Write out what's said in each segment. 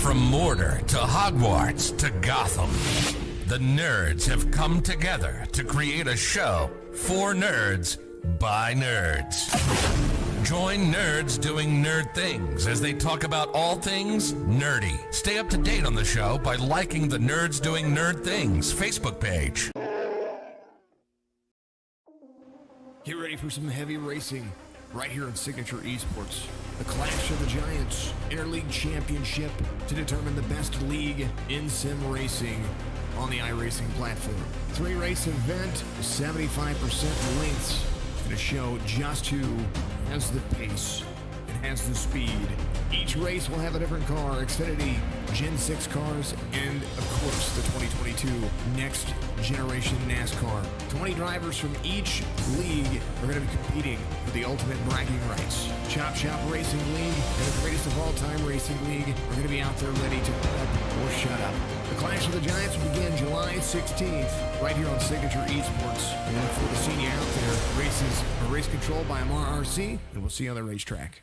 From Mordor to Hogwarts to Gotham, the nerds have come together to create a show for nerds by nerds. Join nerds doing nerd things as they talk about all things nerdy. Stay up to date on the show by liking the Nerds Doing Nerd Things Facebook page. Get ready for some heavy racing right here on Signature Esports. The Clash of the Giants Interleague Championship to determine the best league in sim racing on the iRacing platform. 3-race event, 75% lengths. It's going to show just who has the pace and has the speed. Each race will have a different car, Xfinity Gen 6 cars, and of course the 2022 Next Generation NASCAR. 20 drivers from each league are going to be competing for the ultimate bragging rights. Chop Shop Racing League and the greatest of all time Racing League are going to be out there ready to prep or shut up. The Clash of the Giants will begin July 16th right here on Signature Esports. And we look forward to seeing you out there. Races are race controlled by Amar RC, and we'll see you on the racetrack.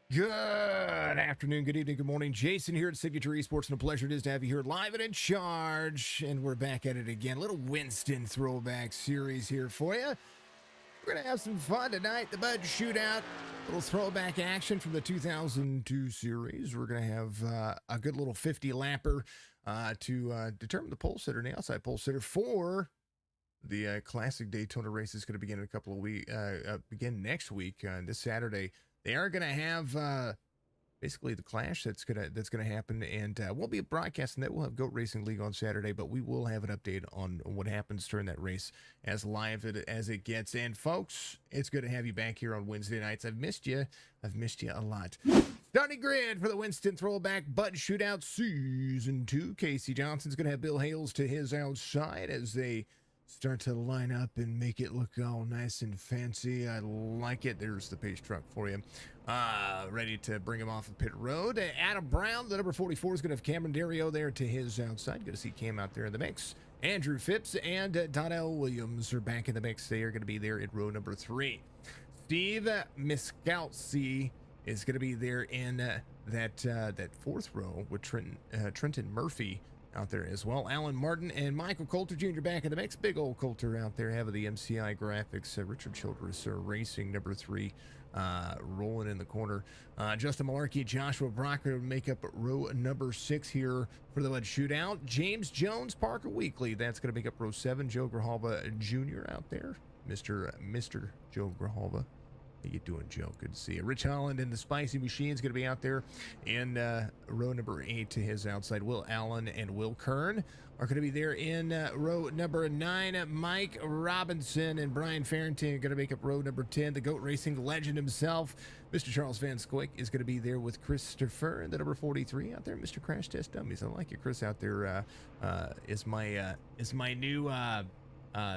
Good afternoon, good evening, good morning. Jason here at Signature Esports, and a pleasure it is to have you here live and in charge. And we're back at it again. A little Winston Throwback Series here for you. We're going to have some fun tonight. The Bud Shootout, a little throwback action from the 2002 series. We're going to have a good little 50-lapper to determine the pole sitter and the outside pole sitter for the Classic Daytona race. Is going to begin in a couple of weeks, begin next week, this Saturday. They are going to have basically the clash that's gonna happen, and we'll be broadcasting that. We'll have Goat Racing League on Saturday, but we will have an update on what happens during that race as live as it gets. And folks, it's good to have you back here on Wednesday nights. I've missed you a lot. Starting grid for the Winston Throwback Bud Shootout Season 2. Casey Johnson's gonna have Bill Hales to his outside as they start to line up and make it look all nice and fancy. I like it. There's the pace truck for you. Ready to bring him off of pit road. Adam Brown, the number 44, is going to have Cameron Dario there to his outside. Good to see Cam out there in the mix. Andrew Phipps and Donnell Williams are back in the mix. They are going to be there in row number 3. Steve Miscalzi is going to be there in that fourth row with Trenton Murphy out there as well. Alan Martin and Michael Coulter Jr. back in the mix. Big old Coulter out there having the MCI graphics. Richard Childress Racing number 3 rolling in the corner. Justin Malarkey, Joshua Brocker make up row number 6 here for the Bud Shootout. James Jones, Parker Weekly, that's going to make up row 7. Joe Grijalva Jr. out there. Mr. Joe Grijalva. How you doing, Joe? Good to see you. Rich Holland and the Spicy Machine's going to be out there in row number 8 to his outside. Will Allen and Will Kern are going to be there in row number 9. Mike Robinson and Brian Farrington are going to make up row number 10. The GOAT Racing legend himself, Mr. Charles Van Scoik, is going to be there with Christopher and the number 43 out there. Mr. Crash Test Dummies. I like you, Chris, out there. Is my new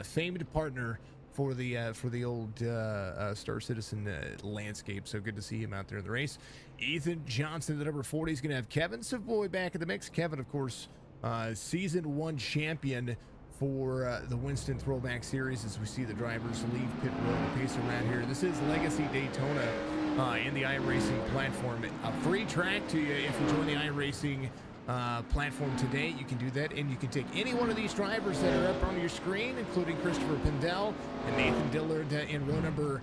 famed partner for the old Star Citizen landscape. So good to see him out there in the race. Ethan Johnson, the number 40, is going to have Kevin Savoy back in the mix. Kevin, of course, season 1 champion for the Winston Throwback Series as we see the drivers leave pit road and pace around here. This is Legacy Daytona in the iRacing platform. A free track to you if you join the iRacing platform today. You can do that, and you can take any one of these drivers that are up on your screen, including Christopher Pindell and Nathan Dillard in row number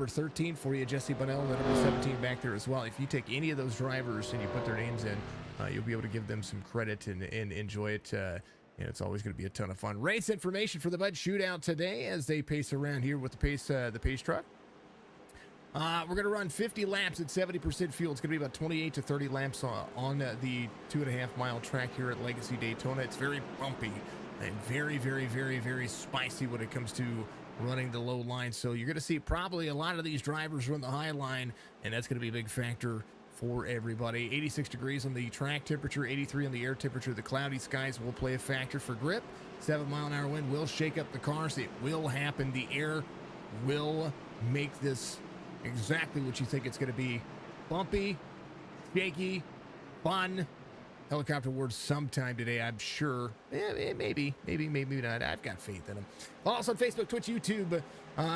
13 for you. Jesse Bunnell, the number 17 back there as well. If you take any of those drivers and you put their names in, you'll be able to give them some credit and enjoy it. And it's always going to be a ton of fun. Race information for the Bud Shootout today as they pace around here with the pace truck. We're going to run 50 laps at 70% fuel. It's going to be about 28 to 30 laps on the 2.5-mile track here at Legacy Daytona. It's very bumpy and very, very, very, very spicy when it comes to running the low line. So you're going to see probably a lot of these drivers run the high line, and that's going to be a big factor for everybody. 86 degrees on the track temperature, 83 on the air temperature. The cloudy skies will play a factor for grip. 7-mile-an-hour wind will shake up the cars. It will happen. The air will make this exactly what you think it's going to be. Bumpy, shaky, fun, helicopter awards sometime today, I'm sure. Maybe not. I've got faith in them. Also on Facebook, Twitch, YouTube,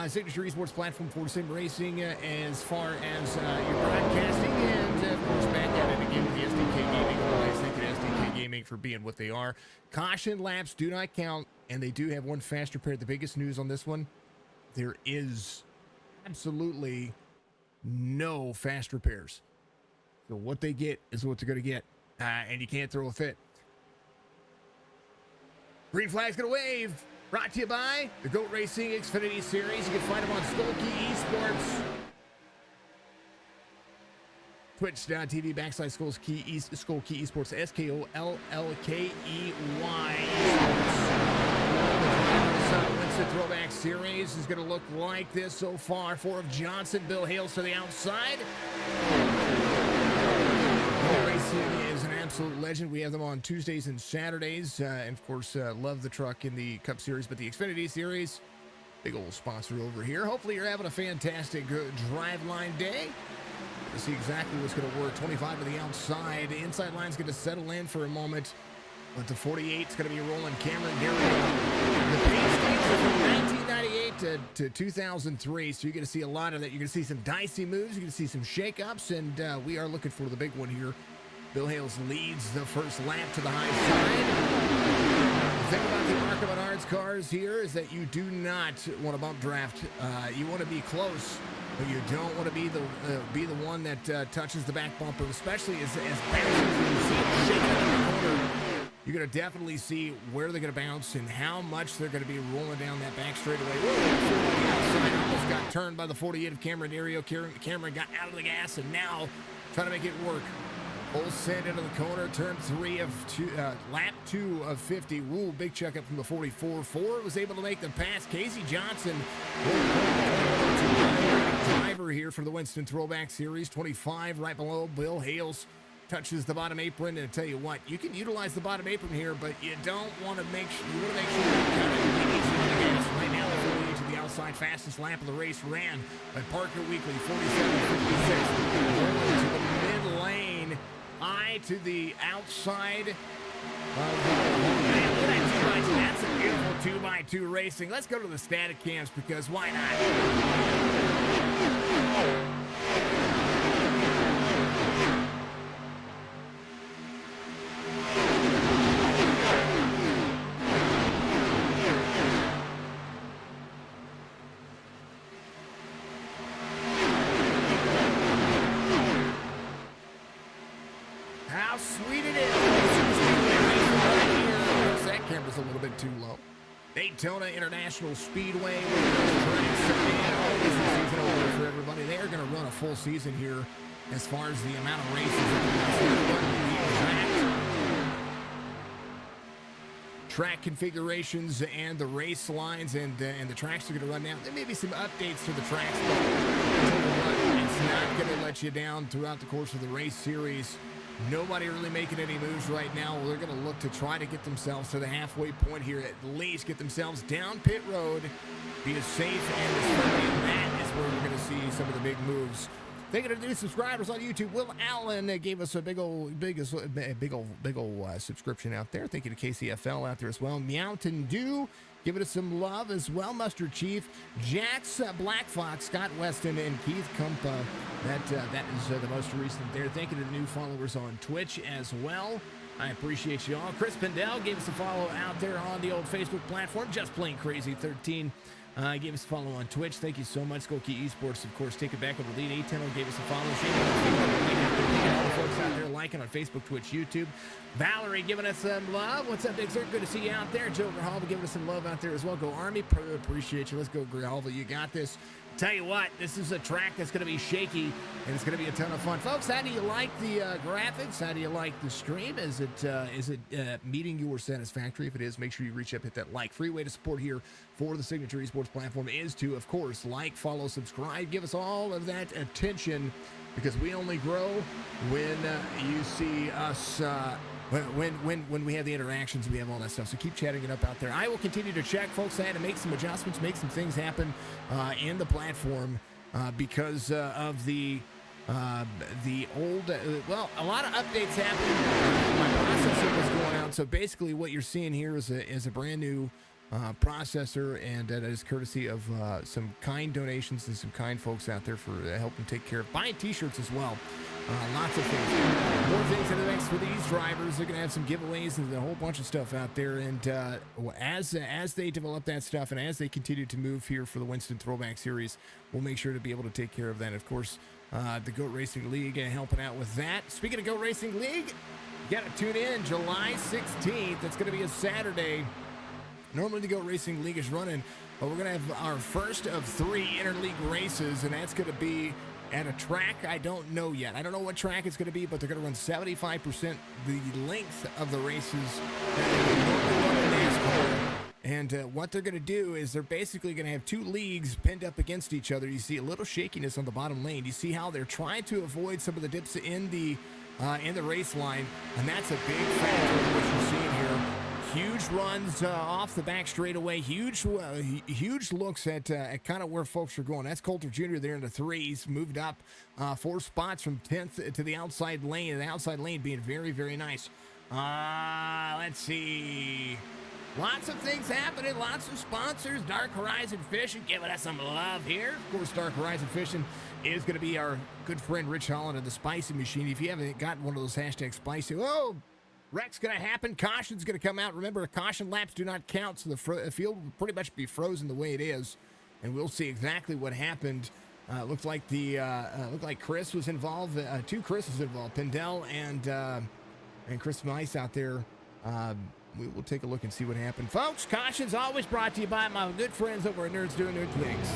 Signature Esports platform for sim racing, as far as your broadcasting, and of course back at it again with the SDK Gaming. Always thank you to SDK Gaming for being what they are. Caution laps do not count, and they do have one fast repair. The biggest news on this one, there is absolutely no fast repairs. So what they get is what they're going to get. And you can't throw a fit. Green flag's going to wave. Brought to you by the GOAT Racing Xfinity Series. You can find them on Skolky Esports. Twitch.tv /Skolky Esports. SKOLLKEY. Winston Throwback Series is going to look like this so far. 4 of Johnson. Bill Hales to the outside. Racing is an absolute legend. We have them on Tuesdays and Saturdays. And of course, love the truck in the Cup Series, but the Xfinity Series, big old sponsor over here. Hopefully you're having a fantastic drive-line day. To see exactly what's going to work. 25 to the outside. The inside line's going to settle in for a moment. But the 48 is going to be rolling Cameron Darrow. The pace stakes are from 1998 to 2003, so you're going to see a lot of that. You're going to see some dicey moves. You're going to see some shakeups, and we are looking for the big one here. Bill Hales leads the first lap to the high side. The thing about the ARCA Menards cars here is that you do not want to bump draft. You want to be close, but you don't want to be the one that touches the back bumper, especially as bounces and you see it shaking up in the corner. You're going to definitely see where they're going to bounce and how much they're going to be rolling down that back straightaway. Outside almost got turned by the 48 of Cameron Darrow. Cameron got out of the gas and now trying to make it work. Full send into the corner, turn 3 of 2, lap 2 of 50. Woo, big check up from the 44. 4 was able to make the pass. Casey Johnson, driver here for the Winston Throwback Series. 25 right below Bill Hales. Touches the bottom apron, and I tell you what, you can utilize the bottom apron here, but you don't want to make sure you kind of the gas. Right now, the 48 to the outside, fastest lap of the race ran by Parker Weekly, 47.56. Rolling to the mid lane, eye to the outside. That's a beautiful 2x2 racing. Let's go to the static cams because why not? How sweet it is. That camera's a little bit too low. Daytona International Speedway. Always the season over for everybody. They are going to run a full season here as far as the amount of races. Track configurations and the race lines and the tracks are going to run down. There may be some updates to the tracks, but it's not going to let you down throughout the course of the race series. Nobody really making any moves right now. Well, they're going to look to try to get themselves to the halfway point here, at least get themselves down pit road, be as safe and as friendly, and that is where we're going to see some of the big moves. Thank you to the new subscribers on YouTube. Will Allen gave us a big old subscription out there. Thank you to KCFL out there as well. Mountain Dew, giving us some love as well. Mustard Chief, Jax, Black Fox, Scott Weston, and Keith Kumpa. That is the most recent there. Thank you to the new followers on Twitch as well. I appreciate you all. Chris Pendell gave us a follow out there on the old Facebook platform. Just Plain Crazy 13. Gave us a follow on Twitch. Thank you so much. Skolky Esports, of course, take it back with the lead. A10 gave us a follow. All the folks out there liking on Facebook, Twitch, YouTube. Valerie giving us some love. What's up, Big Sir? Good to see you out there. Joe Grijalva giving us some love out there as well. Go Army. Appreciate you. Let's go, Grijalva. You got this. Tell you what, this is a track that's going to be shaky, and it's going to be a ton of fun. Folks, how do you like the graphics? How do you like the stream? Is it meeting your satisfactory? If it is, make sure you reach up, hit that like. Free way to support here for the Signature Esports platform is to, of course, like, follow, subscribe. Give us all of that attention because we only grow when you see us... When we have the interactions, we have all that stuff. So keep chatting it up out there. I will continue to check, folks. I had to make some adjustments, make some things happen in the platform because of the the old, well, a lot of updates happened. My processor was going out, so basically what you're seeing here is a brand new processor, and that is courtesy of some kind donations and some kind folks out there for helping take care of buying t-shirts as well. Lots of things. More things in the mix for these drivers. They're going to have some giveaways and a whole bunch of stuff out there. And as they develop that stuff and as they continue to move here for the Winston Throwback Series, we'll make sure to be able to take care of that. Of course, the Goat Racing League helping out with that. Speaking of Goat Racing League, you got to tune in July 16th. It's going to be a Saturday. Normally the Goat Racing League is running, but we're going to have our first of 3 interleague races, and that's going to be at a track I don't know yet. I don't know what track it's going to be, but they're going to run 75% the length of the races that they would normally run in NASCAR. And what they're going to do is they're basically going to have 2 leagues pinned up against each other. You see a little shakiness on the bottom lane. You see how they're trying to avoid some of the dips in the race line, and that's a big factor of what you're seeing here. Huge runs off the back straightaway. Huge looks at kind of where folks are going. That's Coulter Jr. there in the 3s. Moved up 4 spots from 10th to the outside lane. And the outside lane being very, very nice. Let's see. Lots of things happening. Lots of sponsors. Dark Horizon Fishing giving us some love here. Of course, Dark Horizon Fishing is going to be our good friend Rich Holland of the Spicy Machine. If you haven't gotten one of those hashtag spicy, wreck's going to happen. Caution's going to come out. Remember, caution laps do not count, so the field will pretty much be frozen the way it is, and we'll see exactly what happened. Looked like Chris was involved. 2 Chris's involved, Pendel and Chris Mice out there. We will take a look and see what happened. Folks, caution's always brought to you by my good friends over at Nerds Doing Nerd Things.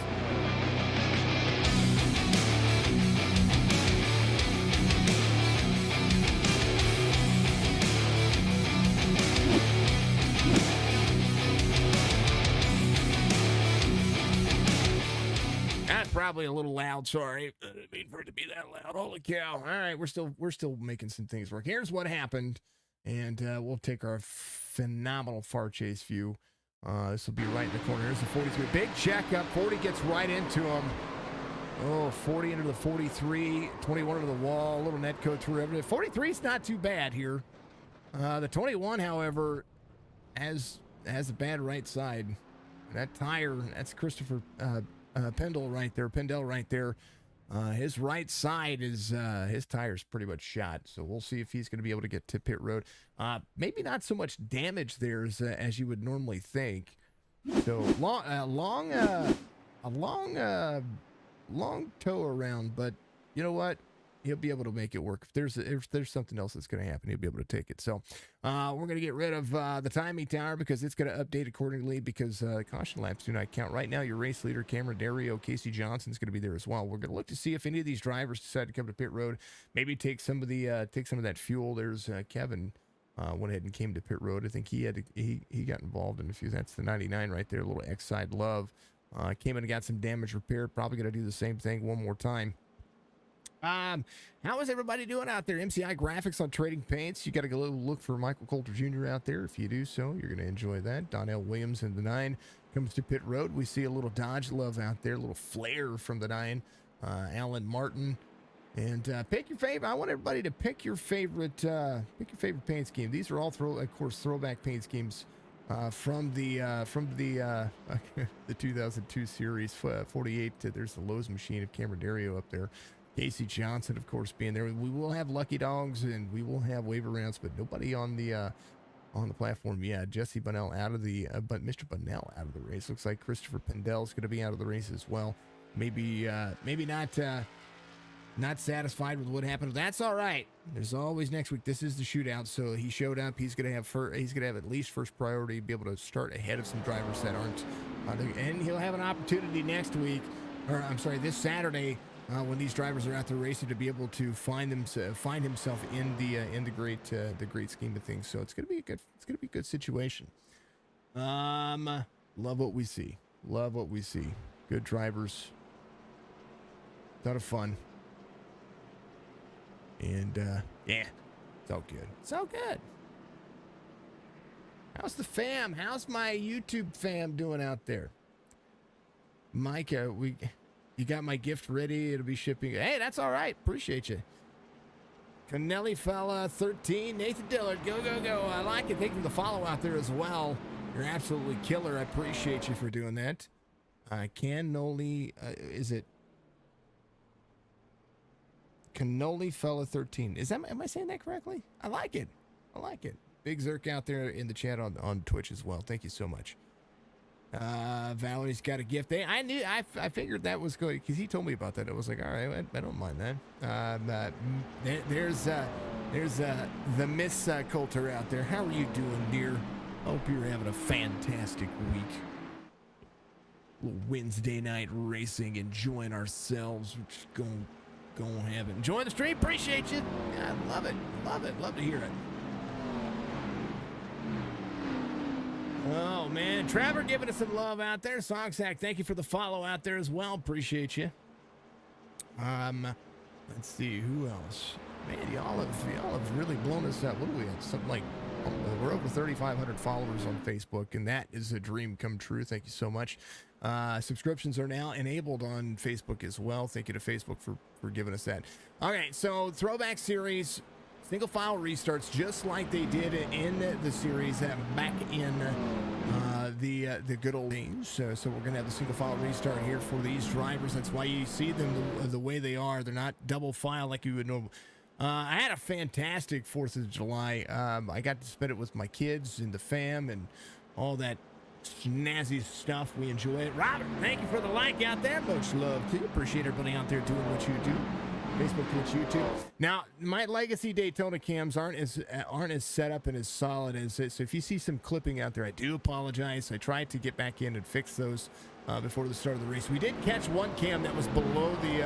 Probably a little loud. Sorry, I didn't mean for it to be that loud. Holy cow! All right, we're still making some things work. Here's what happened, and we'll take our phenomenal far chase view. This will be right in the corner. Here's the 43. Big checkup. 40 gets right into him. 40 into the 43. 21 into the wall. A little net code through everything. 43 is not too bad here. The 21, however, has a bad right side. That tire. That's Christopher. Pendel right there. His right side is his tire's pretty much shot, so we'll see if he's going to be able to get to pit road. Maybe not so much damage there as you would normally think. So long tow around, but you know what? He'll be able to make it work. If there's something else that's going to happen, he'll be able to take it. So we're going to get rid of the timing tower because it's going to update accordingly because caution laps do not count. Right now, your race leader, Cameron Dario, Casey Johnson's going to be there as well. We're going to look to see if any of these drivers decide to come to pit road, maybe take some of that fuel. There's Kevin went ahead and came to pit road. I think he got involved in a few. That's the 99 right there, a little X-side love. Came in and got some damage repaired. Probably going to do the same thing one more time. How is everybody doing out there? MCI Graphics on Trading Paints. You got to go look for Michael Coulter Jr. out there. If you do so, you're going to enjoy that. Donnell Williams in the 9 comes to pit road. We see a little Dodge love out there, a little flare from the 9. Alan Martin. And pick your favorite. I want everybody to pick your favorite paint scheme. These are all throwback paint schemes from the the 2002 series 48. There's the Lowe's machine of Cameron Dario up there. Casey Johnson, of course, being there. We will have lucky dogs and we will have waiver rounds, but nobody on the platform. Yeah, Jesse Bunnell out of the, but Mr. Bunnell out of the race. Looks like Christopher Pendel is going to be out of the race as well. Maybe not satisfied with what happened. That's all right. There's always next week. This is the shootout, so he showed up. He's going to have at least first priority, be able to start ahead of some drivers that aren't, and he'll have an opportunity next week, or I'm sorry, this Saturday. When these drivers are out there racing, to be able to find himself in the great scheme of things. So it's gonna be a good situation. Love what we see. Good drivers. Ton of fun. And yeah, it's all good. How's the fam? How's my YouTube fam doing out there? Micah, You got my gift ready. It'll be shipping. Hey, that's all right. Appreciate you. Canelli Fella 13. Nathan Dillard. Go, go, go. I like it. Thank you for the follow out there as well. You're absolutely killer. I appreciate you for doing that. Cannoli. Is it Cannoli Fella 13? Am I saying that correctly? I like it. I like it. Big Zerk out there in the chat on Twitch as well. Thank you so much. Valerie's got a gift. I figured that was good because he told me about that. I was like, all right, I don't mind that. There's the Miss Coulter out there. How are you doing, dear? Hope you're having a fantastic week. Little Wednesday night racing, enjoying ourselves. We're just going have it. Enjoy the stream. Appreciate you. I love it. Love it. Love to hear it. Oh, man. Trevor giving us some love out there. Songsack, thank you for the follow out there as well. Appreciate you. Let's see. Who else? Man, y'all have really blown us up. What do we have? Something like, we're over 3,500 followers on Facebook, and that is a dream come true. Thank you so much. Subscriptions are now enabled on Facebook as well. Thank you to Facebook for giving us that. All right, so Throwback Series. Single file restarts just like they did in the series back in the good old days. So we're going to have the single file restart here for these drivers. That's why you see them the way they are. They're not double file like you would know. I had a fantastic 4th of July. I got to spend it with my kids and the fam and all that snazzy stuff. We enjoy it. Robert, thank you for the like out there. Much love to you. Appreciate everybody out there doing what you do. Facebook, Twitch, YouTube. Now, my legacy Daytona cams aren't as set up and as solid as this. So if you see some clipping out there, I do apologize. I tried to get back in and fix those before the start of the race. We did catch one cam that was below the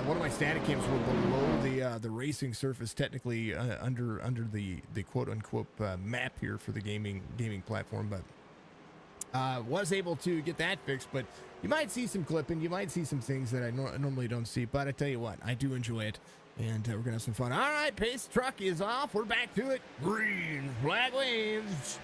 one of my static cams were below the racing surface, technically under the quote unquote map here for the gaming platform, but was able to get that fixed. But you might see some clipping. You might see some things that I normally don't see. But I tell you what, I do enjoy it. And we're going to have some fun. All right, pace truck is off. We're back to it. Green flag waves.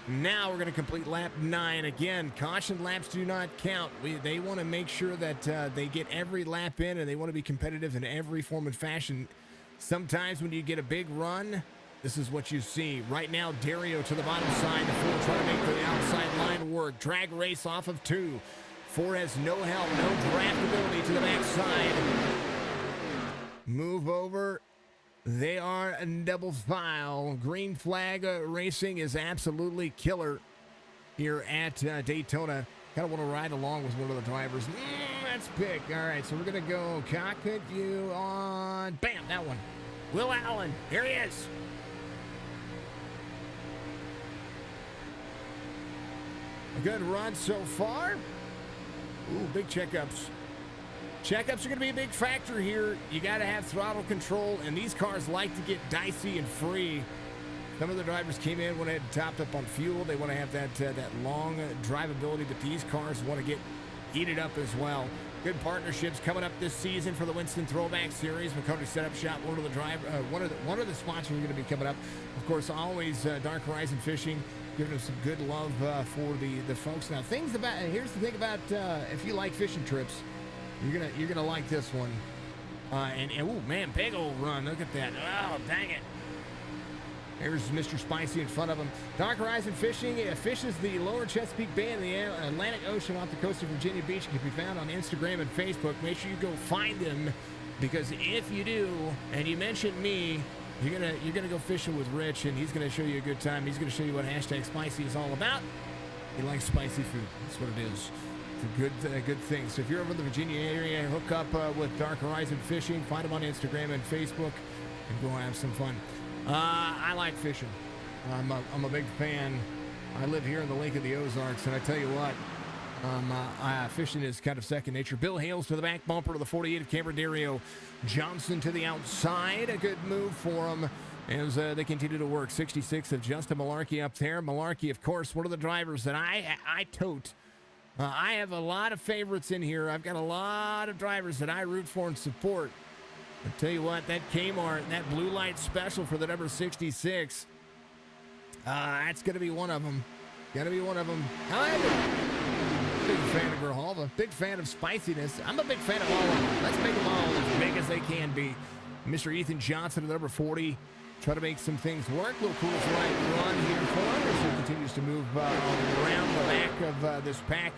Now we're going to complete lap 9. Again, caution laps do not count. They want to make sure that they get every lap in, and they want to be competitive in every form and fashion. Sometimes when you get a big run, this is what you see. Right now, Dario to the bottom side. The 4 trying to make the outside line work. Drag race off of 2. 4 has no help, no draft ability to the backside. Move over. They are a double file. Green flag racing is absolutely killer here at Daytona. Kind of want to ride along with one of the drivers. Let's pick. All right, so we're going to go cockpit view on, bam, that one. Will Allen, here he is. A good run so far. Ooh, big checkups. Checkups are going to be a big factor here. You got to have throttle control, and these cars like to get dicey and free. Some of the drivers came in when they had topped up on fuel. They want to have that long drivability, but these cars want to get heated up as well. Good partnerships coming up this season for the Winston Throwback Series. McCody Setup Shop, one of the sponsors are going to be coming up. Of course, always Dark Horizon Fishing, giving us some good love for the folks. Now, here's the thing about if you like fishing trips, you're gonna like this one. And oh man, big old run! Look at that! Oh dang it! There's Mr. Spicy in front of him. Dark Horizon Fishing fishes the lower Chesapeake Bay in the Atlantic Ocean off the coast of Virginia Beach. It can be found on Instagram and Facebook. Make sure you go find them, because if you do and you mention me, you're gonna go fishing with Rich, and he's gonna show you a good time. He's gonna show you what #spicy is all about. He likes spicy food. That's what it is. It's a good thing. So if you're over in the Virginia area, hook up with Dark Horizon Fishing. Find them on Instagram and Facebook, and go have some fun. I like fishing. I'm a big fan. I live here in the Lake of the Ozarks, and I tell you what, fishing is kind of second nature. Bill Hales to the back bumper to the 48 of Dario Johnson to the outside. A good move for him as they continue to work. 66 of Justin Malarkey up there. Malarkey, of course, one of the drivers that I tote. I have a lot of favorites in here. I've got a lot of drivers that I root for and support. I tell you what, that Kmart, that blue light special for the number 66, that's going to be one of them. Got to be one of them. However, big fan of Grijalva. Big fan of spiciness. I'm a big fan of all of them. Let's make them all as big as they can be. Mr. Ethan Johnson at number 40. Try to make some things work. Little cool right run here for him as he continues to move around the back of this pack.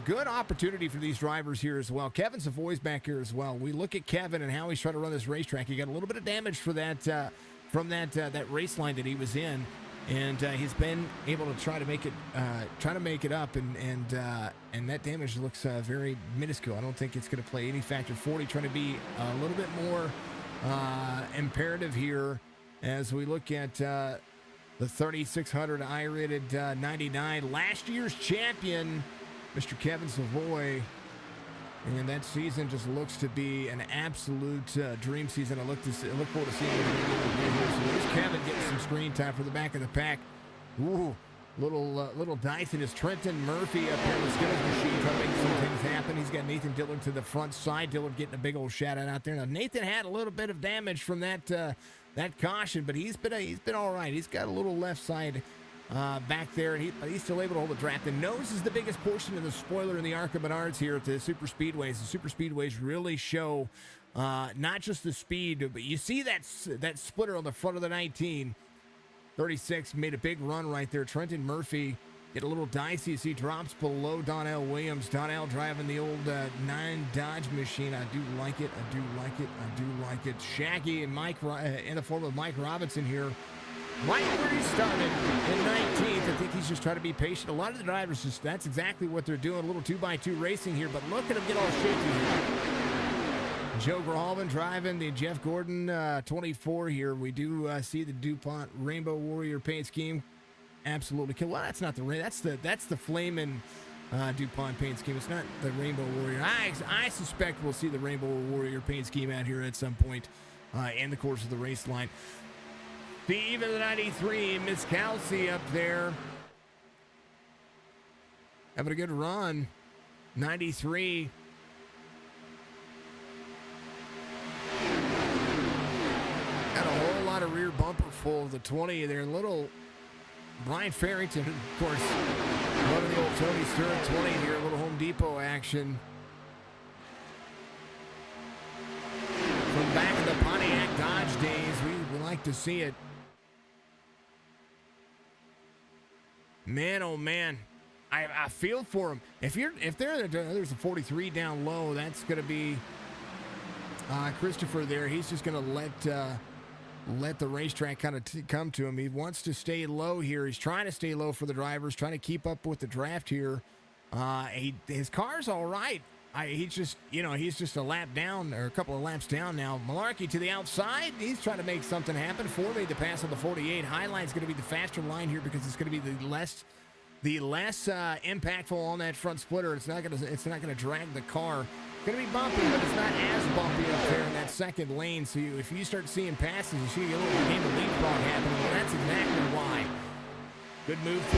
Good opportunity for these drivers here as well. Kevin Savoy's back here as well. We look at Kevin and how he's trying to run this racetrack. He got a little bit of damage for that from that race line that he was in, and he's been able to try to make it up, and that damage looks very minuscule. I don't think it's going to play any factor. 40 trying to be a little bit more imperative here as we look at the 3600 I-rated 99, last year's champion, Mr. Kevin Savoy, and that season just looks to be an absolute dream season. I look forward to seeing what he's going to do here. So there's Kevin getting some screen time for the back of the pack. Ooh, little dice, and it's Trenton Murphy up here in the skills machine trying to make some things happen. He's got Nathan Dillon to the front side. Dillon getting a big old shout out there. Now Nathan had a little bit of damage from that caution, but he's been all right. He's got a little left side back there, but he's still able to hold the draft. The nose is the biggest portion of the spoiler in the ARCA Menards here at the Super Speedways. The Super Speedways really show not just the speed, but you see that splitter on the front of the 19. 36 made a big run right there. Trenton Murphy get a little dicey as he drops below Donnell Williams. Donnell driving the old 9 Dodge machine. I do like it. Shaggy and Mike in the form of Mike Robinson here. Right where he started in 19th. I think he's just trying to be patient. A lot of the drivers, that's exactly what they're doing. A little 2x2 racing here, but look at him get all shaky here. Joe Grijalva driving the Jeff Gordon 24 here. We do see the DuPont Rainbow Warrior paint scheme. Absolutely kill. Well, that's not the rain. That's the Flamin' DuPont paint scheme. It's not the Rainbow Warrior. I suspect we'll see the Rainbow Warrior paint scheme out here at some point in the course of the race line. Steve in the 93, Miss Kelsey up there. Having a good run. 93. Got a whole lot of rear bumper full of the 20 there. Little Brian Farrington, of course, running the old Tony Stewart 20 here. A little Home Depot action. From back in the Pontiac Dodge days, we like to see it. Man, oh man, I feel for him. If there's a 43 down low, that's going to be Christopher there. He's just going to let the racetrack kind of come to him. He wants to stay low here. He's trying to stay low for the drivers, trying to keep up with the draft here. His car's all right. He's just a lap down, or a couple of laps down now. Malarkey to the outside. He's trying to make something happen. 4 made the pass on the 48. Highline's going to be the faster line here because it's going to be the less impactful on that front splitter. It's not going to drag the car. It's going to be bumpy, but it's not as bumpy up there in that second lane. So if you start seeing passes, you see a little game of leapfrog happening. Well, that's exactly why. Good move for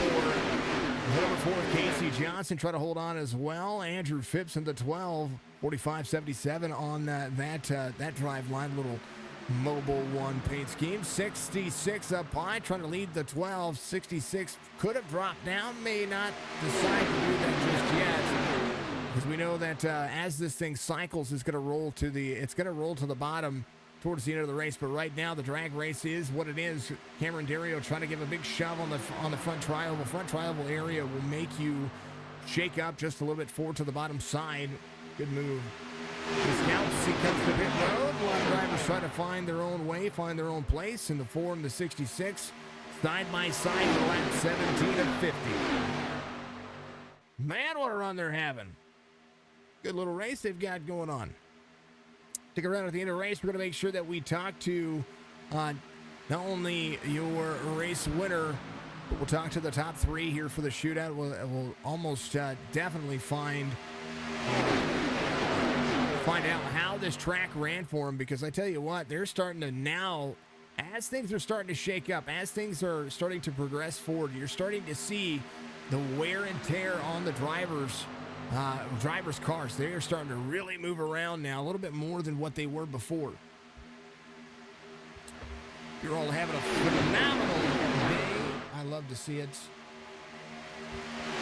number 4, Casey Johnson, try to hold on as well. Andrew Phipps in the 12, 45-77 on that drive line. Little Mobile 1 paint scheme. 66 up high, trying to lead the 12. 66 could have dropped down, may not decide to do that just yet. Because we know that as this thing cycles, it's going to roll to the bottom towards the end of the race. But right now, the drag race is what it is. Cameron Dario trying to give a big shove on the front tri-oval. Front tri-oval area will make you shake up just a little bit forward to the bottom side. Good move. The Scouts, he comes to pit road. A lot of drivers try to find their own way, find their own place. In the 4 and the 66, side by side for lap 17 of 50. Man, what a run they're having. Good little race they've got going on. Stick around at the end of the race. We're going to make sure that we talk to not only your race winner, but we'll talk to the top 3 here for the shootout. We'll almost definitely find out how this track ran for them, because I tell you what, they're starting to now, as things are starting to shake up, as things are starting to progress forward, you're starting to see the wear and tear on the drivers' cars. They are starting to really move around now, a little bit more than what they were before. You're all having a phenomenal day. I love to see it.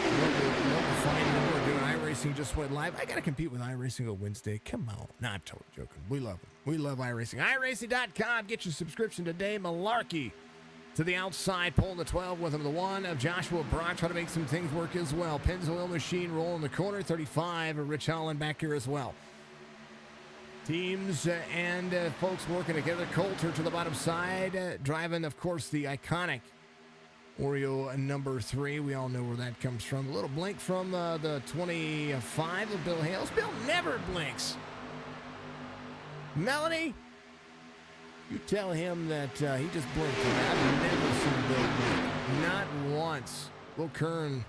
Love to find what we're doing. iRacing just went live. I got to compete with iRacing on Wednesday. Come on. Nah, I'm totally joking. We love them. We love iRacing. iRacing.com. Get your subscription today. Malarkey to the outside, pulling the 12 with him. The 1 of Joshua Brock trying to make some things work as well. Pennzoil Machine rolling the corner. 35 of Rich Holland back here as well. Teams and folks working together. Coulter to the bottom side. Driving, of course, the iconic Oreo number 3. We all know where that comes from. A little blink from the 25 of Bill Hales. Bill never blinks. Melanie, you tell him that he just blinked. I've never seen Bill blink. Not once. Will Kern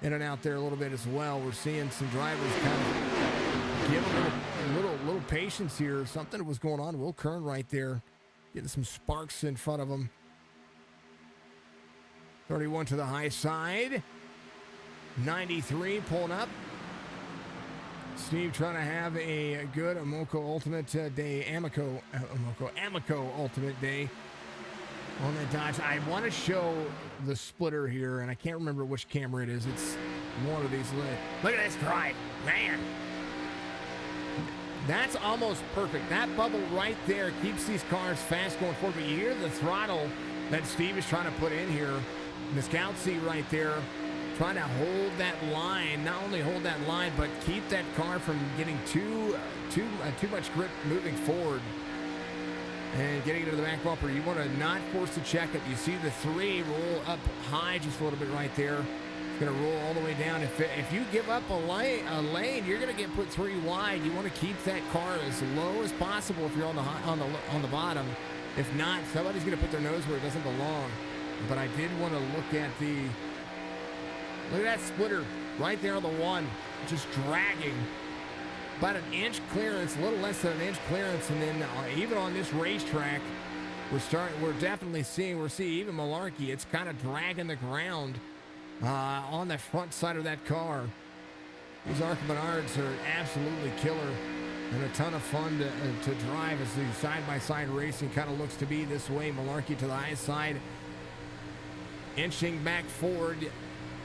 in and out there a little bit as well. We're seeing some drivers kind of give a little patience here. Something was going on. Will Kern right there getting some sparks in front of him. 31 to the high side. 93 pulling up. Steve trying to have a good Amoco Ultimate Day, Amico Ultimate Day on the Dodge. I want to show the splitter here, and I can't remember which camera it is. It's one of these. Look at this drive, man. That's almost perfect. That bubble right there keeps these cars fast going forward. But you hear the throttle that Steve is trying to put in here. The scout seat right there, trying to hold that line. Not only hold that line, but keep that car from getting too much grip moving forward and getting into the back bumper. You want to not force the checkup. You see the 3 roll up high just a little bit right there. It's going to roll all the way down. If you give up a lane, you're going to get put 3 wide. You want to keep that car as low as possible if you're on the bottom. If not, somebody's going to put their nose where it doesn't belong. But I did want to look at that splitter right there on the 1, just dragging about an inch clearance, a little less than an inch clearance. And then even on this racetrack, we're definitely seeing even Malarkey, it's kind of dragging the ground on the front side of that car. These ARCA Menards are absolutely killer and a ton of fun to drive as the side-by-side racing kind of looks to be this way. Malarkey to the high side, inching back forward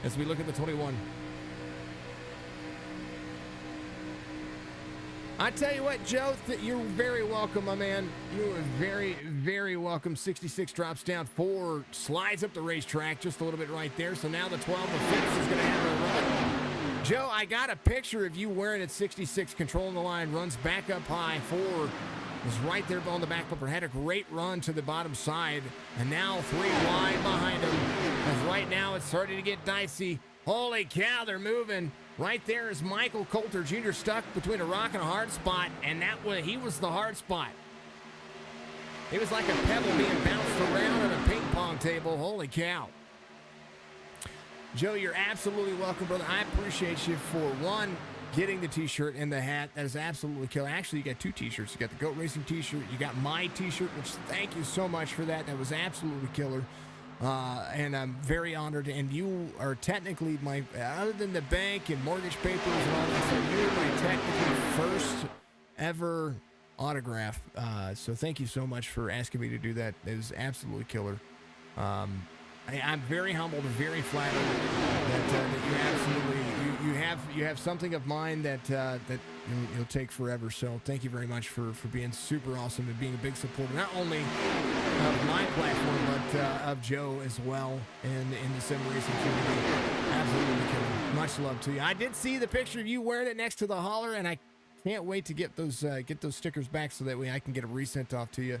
as we look at the 21. I tell you what, Joe, you're very welcome, my man. You are very, very welcome. 66 drops down, 4 slides up the racetrack just a little bit right there. So now the 12 of Fitz is going to have a run. Joe, I got a picture of you wearing it 66, controlling the line, runs back up high, 4 was right there on the back bumper, had a great run to the bottom side, and now 3 wide behind him. As right now it's starting to get dicey. Holy cow, they're moving. Right there is Michael Coulter Jr. stuck between a rock and a hard spot, and he was the hard spot. It was like a pebble being bounced around on a ping pong table. Holy cow. Joe, you're absolutely welcome, brother. I appreciate you for, 1, getting the t-shirt and the hat. That is absolutely killer. Actually, you got 2 t-shirts. You got the Goat Racing t-shirt. You got my t-shirt, which thank you so much for that. That was absolutely killer. And I'm very honored. And you are technically other than the bank and mortgage papers and all that stuff, you're my technically first ever autograph. So thank you so much for asking me to do that. It was absolutely killer. I'm very humbled and very flattered that you absolutely you have something of mine that you'll take forever. So thank you very much for being super awesome and being a big supporter, not only of my platform but of Joe as well and in the sim racing community. Absolutely killer. Much love to you. I did see the picture of you wearing it next to the hauler, and I can't wait to get those stickers back so that way I can get them resent off to you.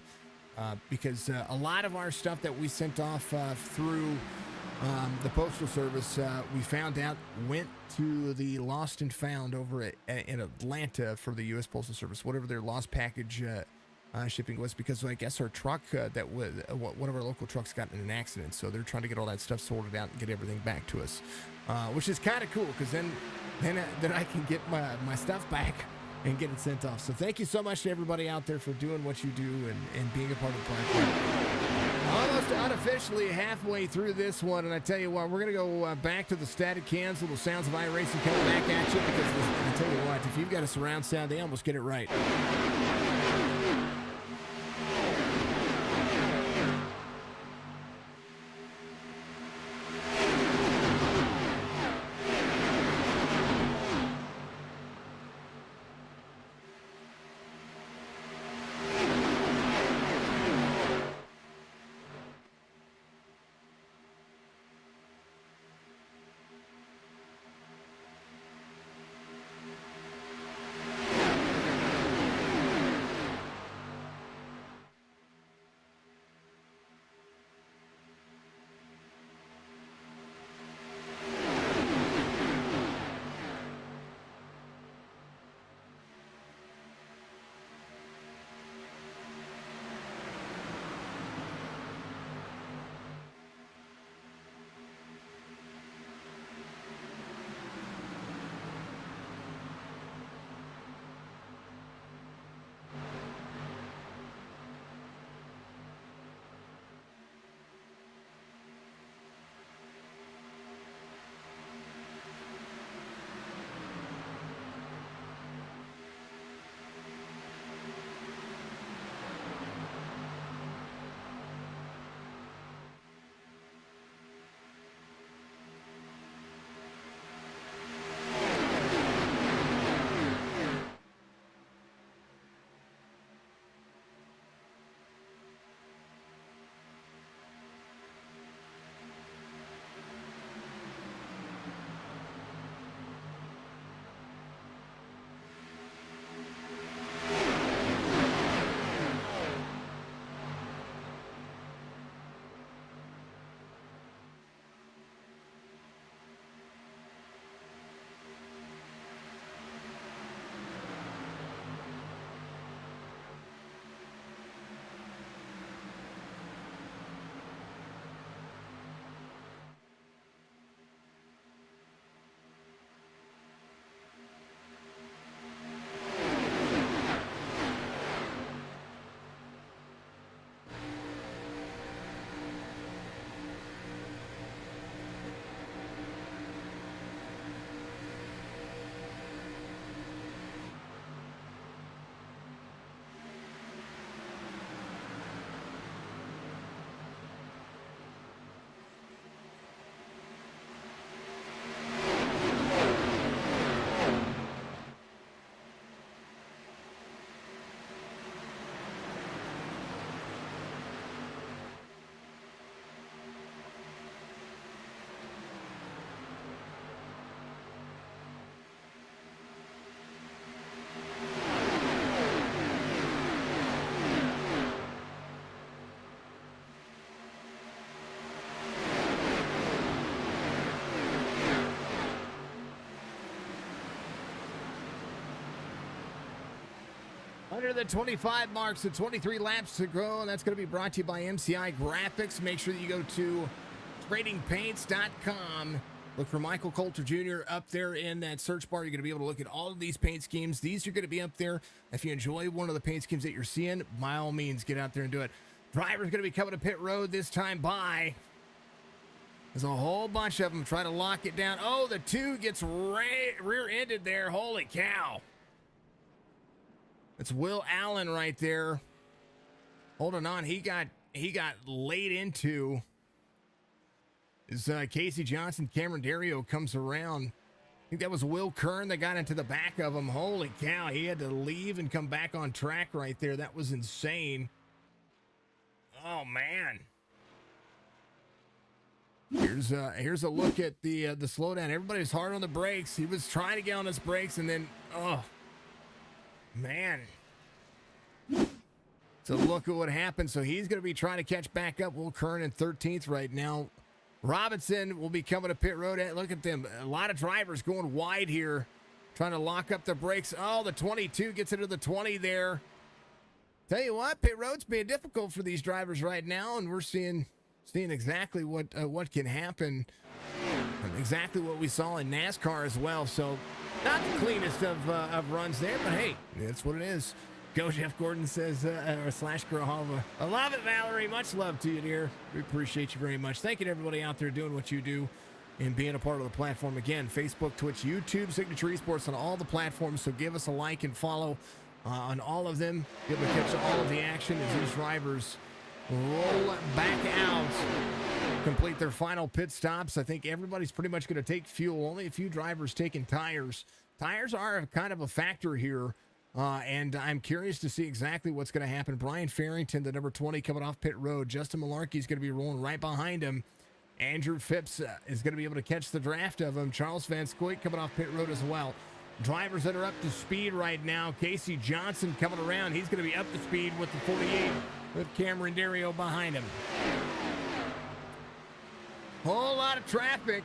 Because a lot of our stuff that we sent off through the Postal Service, we found out went to the Lost and Found over in Atlanta for the U.S. Postal Service, whatever their lost package shipping was, because I guess our truck, one of our local trucks got in an accident, so they're trying to get all that stuff sorted out and get everything back to us, which is kind of cool, because then I can get my stuff back and get it sent off. So thank you so much to everybody out there for doing what you do and being a part of the platform. Almost unofficially halfway through this one, and I tell you what, we're going to go back to the static cans, little sounds of iRacing coming back at you, because I tell you what, if you've got a surround sound, they almost get it right. under the 25 marks, so 23 laps to go, and that's going to be brought to you by MCI Graphics. Make sure that you go to tradingpaints.com. Look for Michael Coulter Jr. up there in that search bar. You're going to be able to look at all of these paint schemes. These are going to be up there. If you enjoy one of the paint schemes that you're seeing, by all means, get out there and do it. Driver's going to be coming to pit road this time by. There's a whole bunch of them trying to lock it down. Oh, the 2 gets rear-ended there. Holy cow. It's Will Allen right there. Holding on. He got laid into. As Casey Johnson, Cameron Dario comes around. I think that was Will Kern that got into the back of him. Holy cow, he had to leave and come back on track right there. That was insane. Oh, man. Here's a look at the slowdown. Everybody was hard on the brakes. He was trying to get on his brakes, and then, oh, man. So look at what happened. So he's going to be trying to catch back up. Will Kern in 13th right now. Robinson will be coming to pit road. Look at them. A lot of drivers going wide here, trying to lock up the brakes. Oh, the 22 gets into the 20 there. Tell you what, pit road's being difficult for these drivers right now, and we're seeing exactly what can happen. Exactly what we saw in NASCAR as well. So not the cleanest of runs there, but hey, that's what it is. Go Jeff Gordon says, or slash Grahava. I love it, Valerie. Much love to you, dear. We appreciate you very much. Thank you to everybody out there doing what you do and being a part of the platform. Again, Facebook, Twitch, YouTube, Signature Esports on all the platforms. So give us a like and follow on all of them. Be able to catch all of the action as these drivers roll back out, complete their final pit stops. I think everybody's pretty much going to take fuel. Only a few drivers taking tires. Tires are kind of a factor here. And I'm curious to see exactly what's going to happen. Brian Farrington, the number 20, coming off pit road. Justin Malarkey is going to be rolling right behind him. Andrew Phipps is going to be able to catch the draft of him. Charles Van Scoyt coming off pit road as well. Drivers that are up to speed right now. Casey Johnson coming around. He's going to be up to speed with the 48 with Cameron Dario behind him. Whole lot of traffic.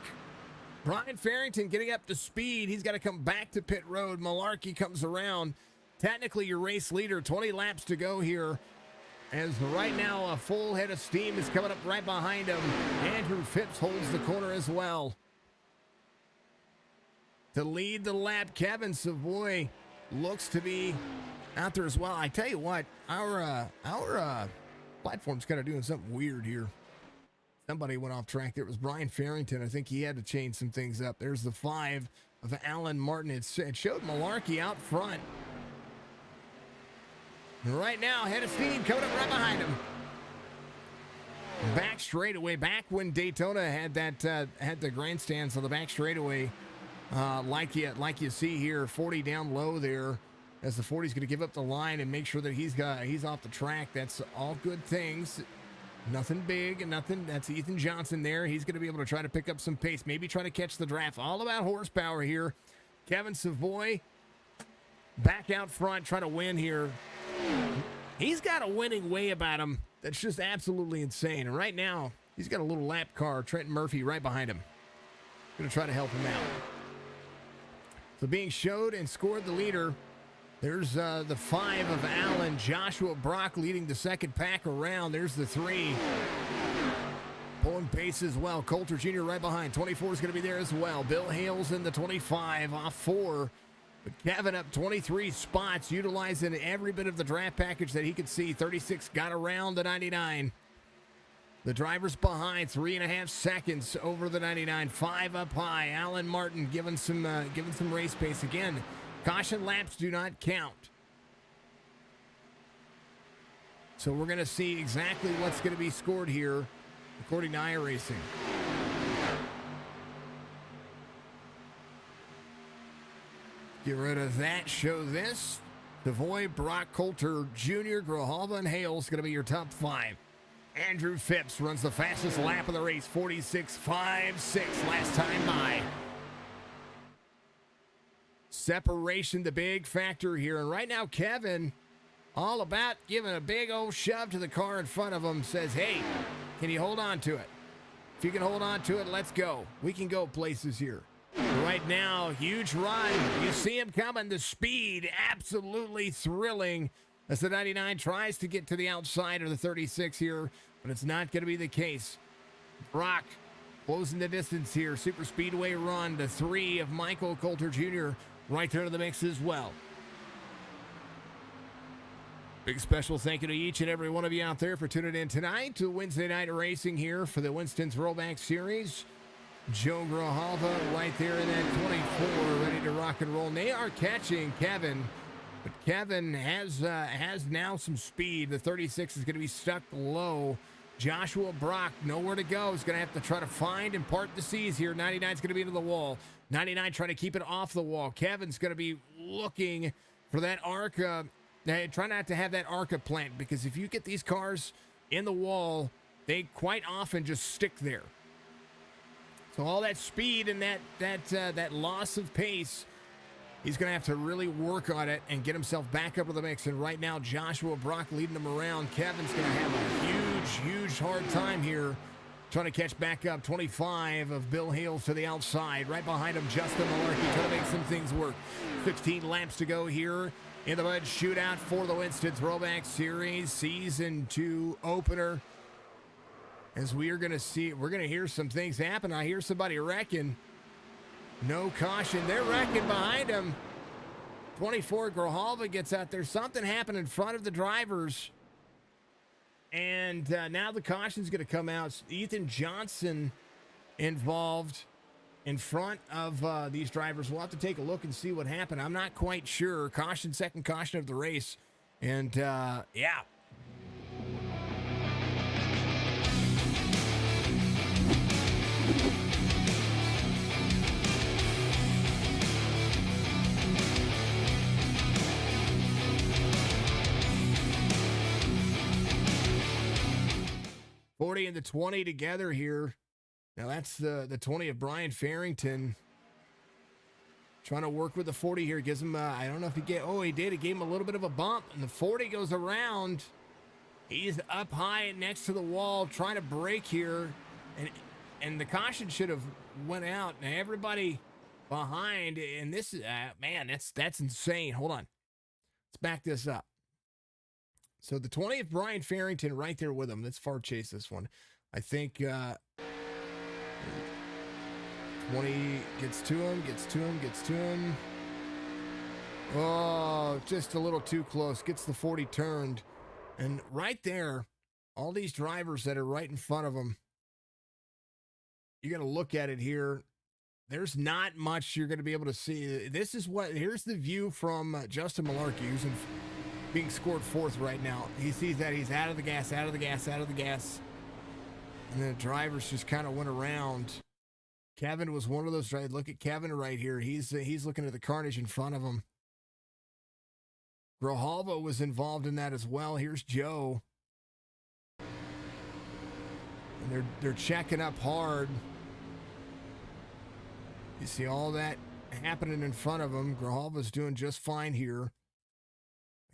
Brian Farrington getting up to speed. He's got to come back to pit road. Malarkey comes around. Technically your race leader, 20 laps to go here. As right now a full head of steam is coming up right behind him. Andrew Phipps holds the corner as well. To lead the lap, Kevin Savoy looks to be out there as well. I tell you what, our platform's kind of doing something weird here. Somebody went off track there. It was Brian Farrington. I think he had to change some things up. There's the 5 of Alan Martin. It showed Malarkey out front. And right now, head of steam coming up right behind him. Back straightaway. Back when Daytona had that had the grandstands on the back straightaway, like you see here, 40 down low there, as the 40's going to give up the line and make sure that he's off the track. That's all good things. Nothing big and nothing. That's Ethan Johnson there. He's going to be able to try to pick up some pace, maybe try to catch the draft. All about horsepower here. Kevin Savoy back out front, trying to win here. He's got a winning way about him that's just absolutely insane. And right now, he's got a little lap car, Trenton Murphy, right behind him. Going to try to help him out. So being showed and scored the leader. There's the 5 of Allen. Joshua Brock leading the second pack around. There's the 3. Pulling pace as well. Coulter Jr. right behind. 24 is going to be there as well. Bill Hales in the 25 off 4. But Kevin up 23 spots, utilizing every bit of the draft package that he could see. 36 got around the 99. The drivers behind, 3.5 seconds over the 99. 5 up high. Alan Martin giving some race pace again. Caution laps do not count. So we're going to see exactly what's going to be scored here, according to Iracing. Get rid of that. Show this. Savoy, Brock, Coulter, Jr., Grijalva, and Hales going to be your top 5. Andrew Phipps runs the fastest lap of the race, 46.56 last time by. Separation, the big factor here. And right now, Kevin, all about giving a big old shove to the car in front of him, says, hey, can you hold on to it? If you can hold on to it, let's go. We can go places here. Right now, huge run. You see him coming. The speed, absolutely thrilling. As the 99 tries to get to the outside of the 36 here, but it's not going to be the case. Brock closing the distance here. Super Speedway run to 3 of Michael Coulter Jr. right there in the mix as well. Big special thank you to each and every one of you out there for tuning in tonight to Wednesday Night Racing here for the Winston Throwback Series. Joe Grijalva right there in that 24, ready to rock and roll. And they are catching Kevin, but Kevin has now some speed. The 36 is going to be stuck low. Joshua Brock, nowhere to go. He's going to have to try to find and part the seas here. 99 is going to be into the wall. 99 trying to keep it off the wall. Kevin's going to be looking for that ARCA. Try not to have that ARCA plant, because if you get these cars in the wall, they quite often just stick there. So all that speed and that loss of pace, he's going to have to really work on it and get himself back up to the mix. And right now, Joshua Brock leading him around. Kevin's going to have a huge hard time here trying to catch back up. 25 of Bill Hales to the outside. Right behind him, Justin Malarkey trying to make some things work. 16 laps to go here in the mud shootout for the Winston Throwback Series Season 2 opener. As we're going to hear some things happen. I hear somebody wrecking. No caution. They're wrecking behind him. 24, Grijalva gets out there. Something happened in front of the drivers. And now the caution's going to come out. It's Ethan Johnson involved in front of these drivers. We'll have to take a look and see what happened. I'm not quite sure. Caution, second caution of the race. And, yeah. 40 and the 20 together here. Now that's the 20 of Brian Farrington. Trying to work with the 40 here. Gives him, I don't know if he he did. He gave him a little bit of a bump. And the 40 goes around. He's up high next to the wall trying to brake here. And the caution should have went out. Now everybody behind. And this is, man, that's insane. Hold on. Let's back this up. So the 20th, Brian Farrington right there with him. Let's far chase this one. I think 20 gets to him. Oh, just a little too close. Gets the 40 turned. And right there, all these drivers that are right in front of him, you got to look at it here. There's not much you're going to be able to see. Here's the view from Justin Malarkey, who's being scored fourth right now. He sees that he's out of the gas. And the drivers just kind of went around. Kevin was one of those drivers. Look at Kevin right here. He's looking at the carnage in front of him. Grijalva was involved in that as well. Here's Joe. And they're checking up hard. You see all that happening in front of him. Grijalva's doing just fine here.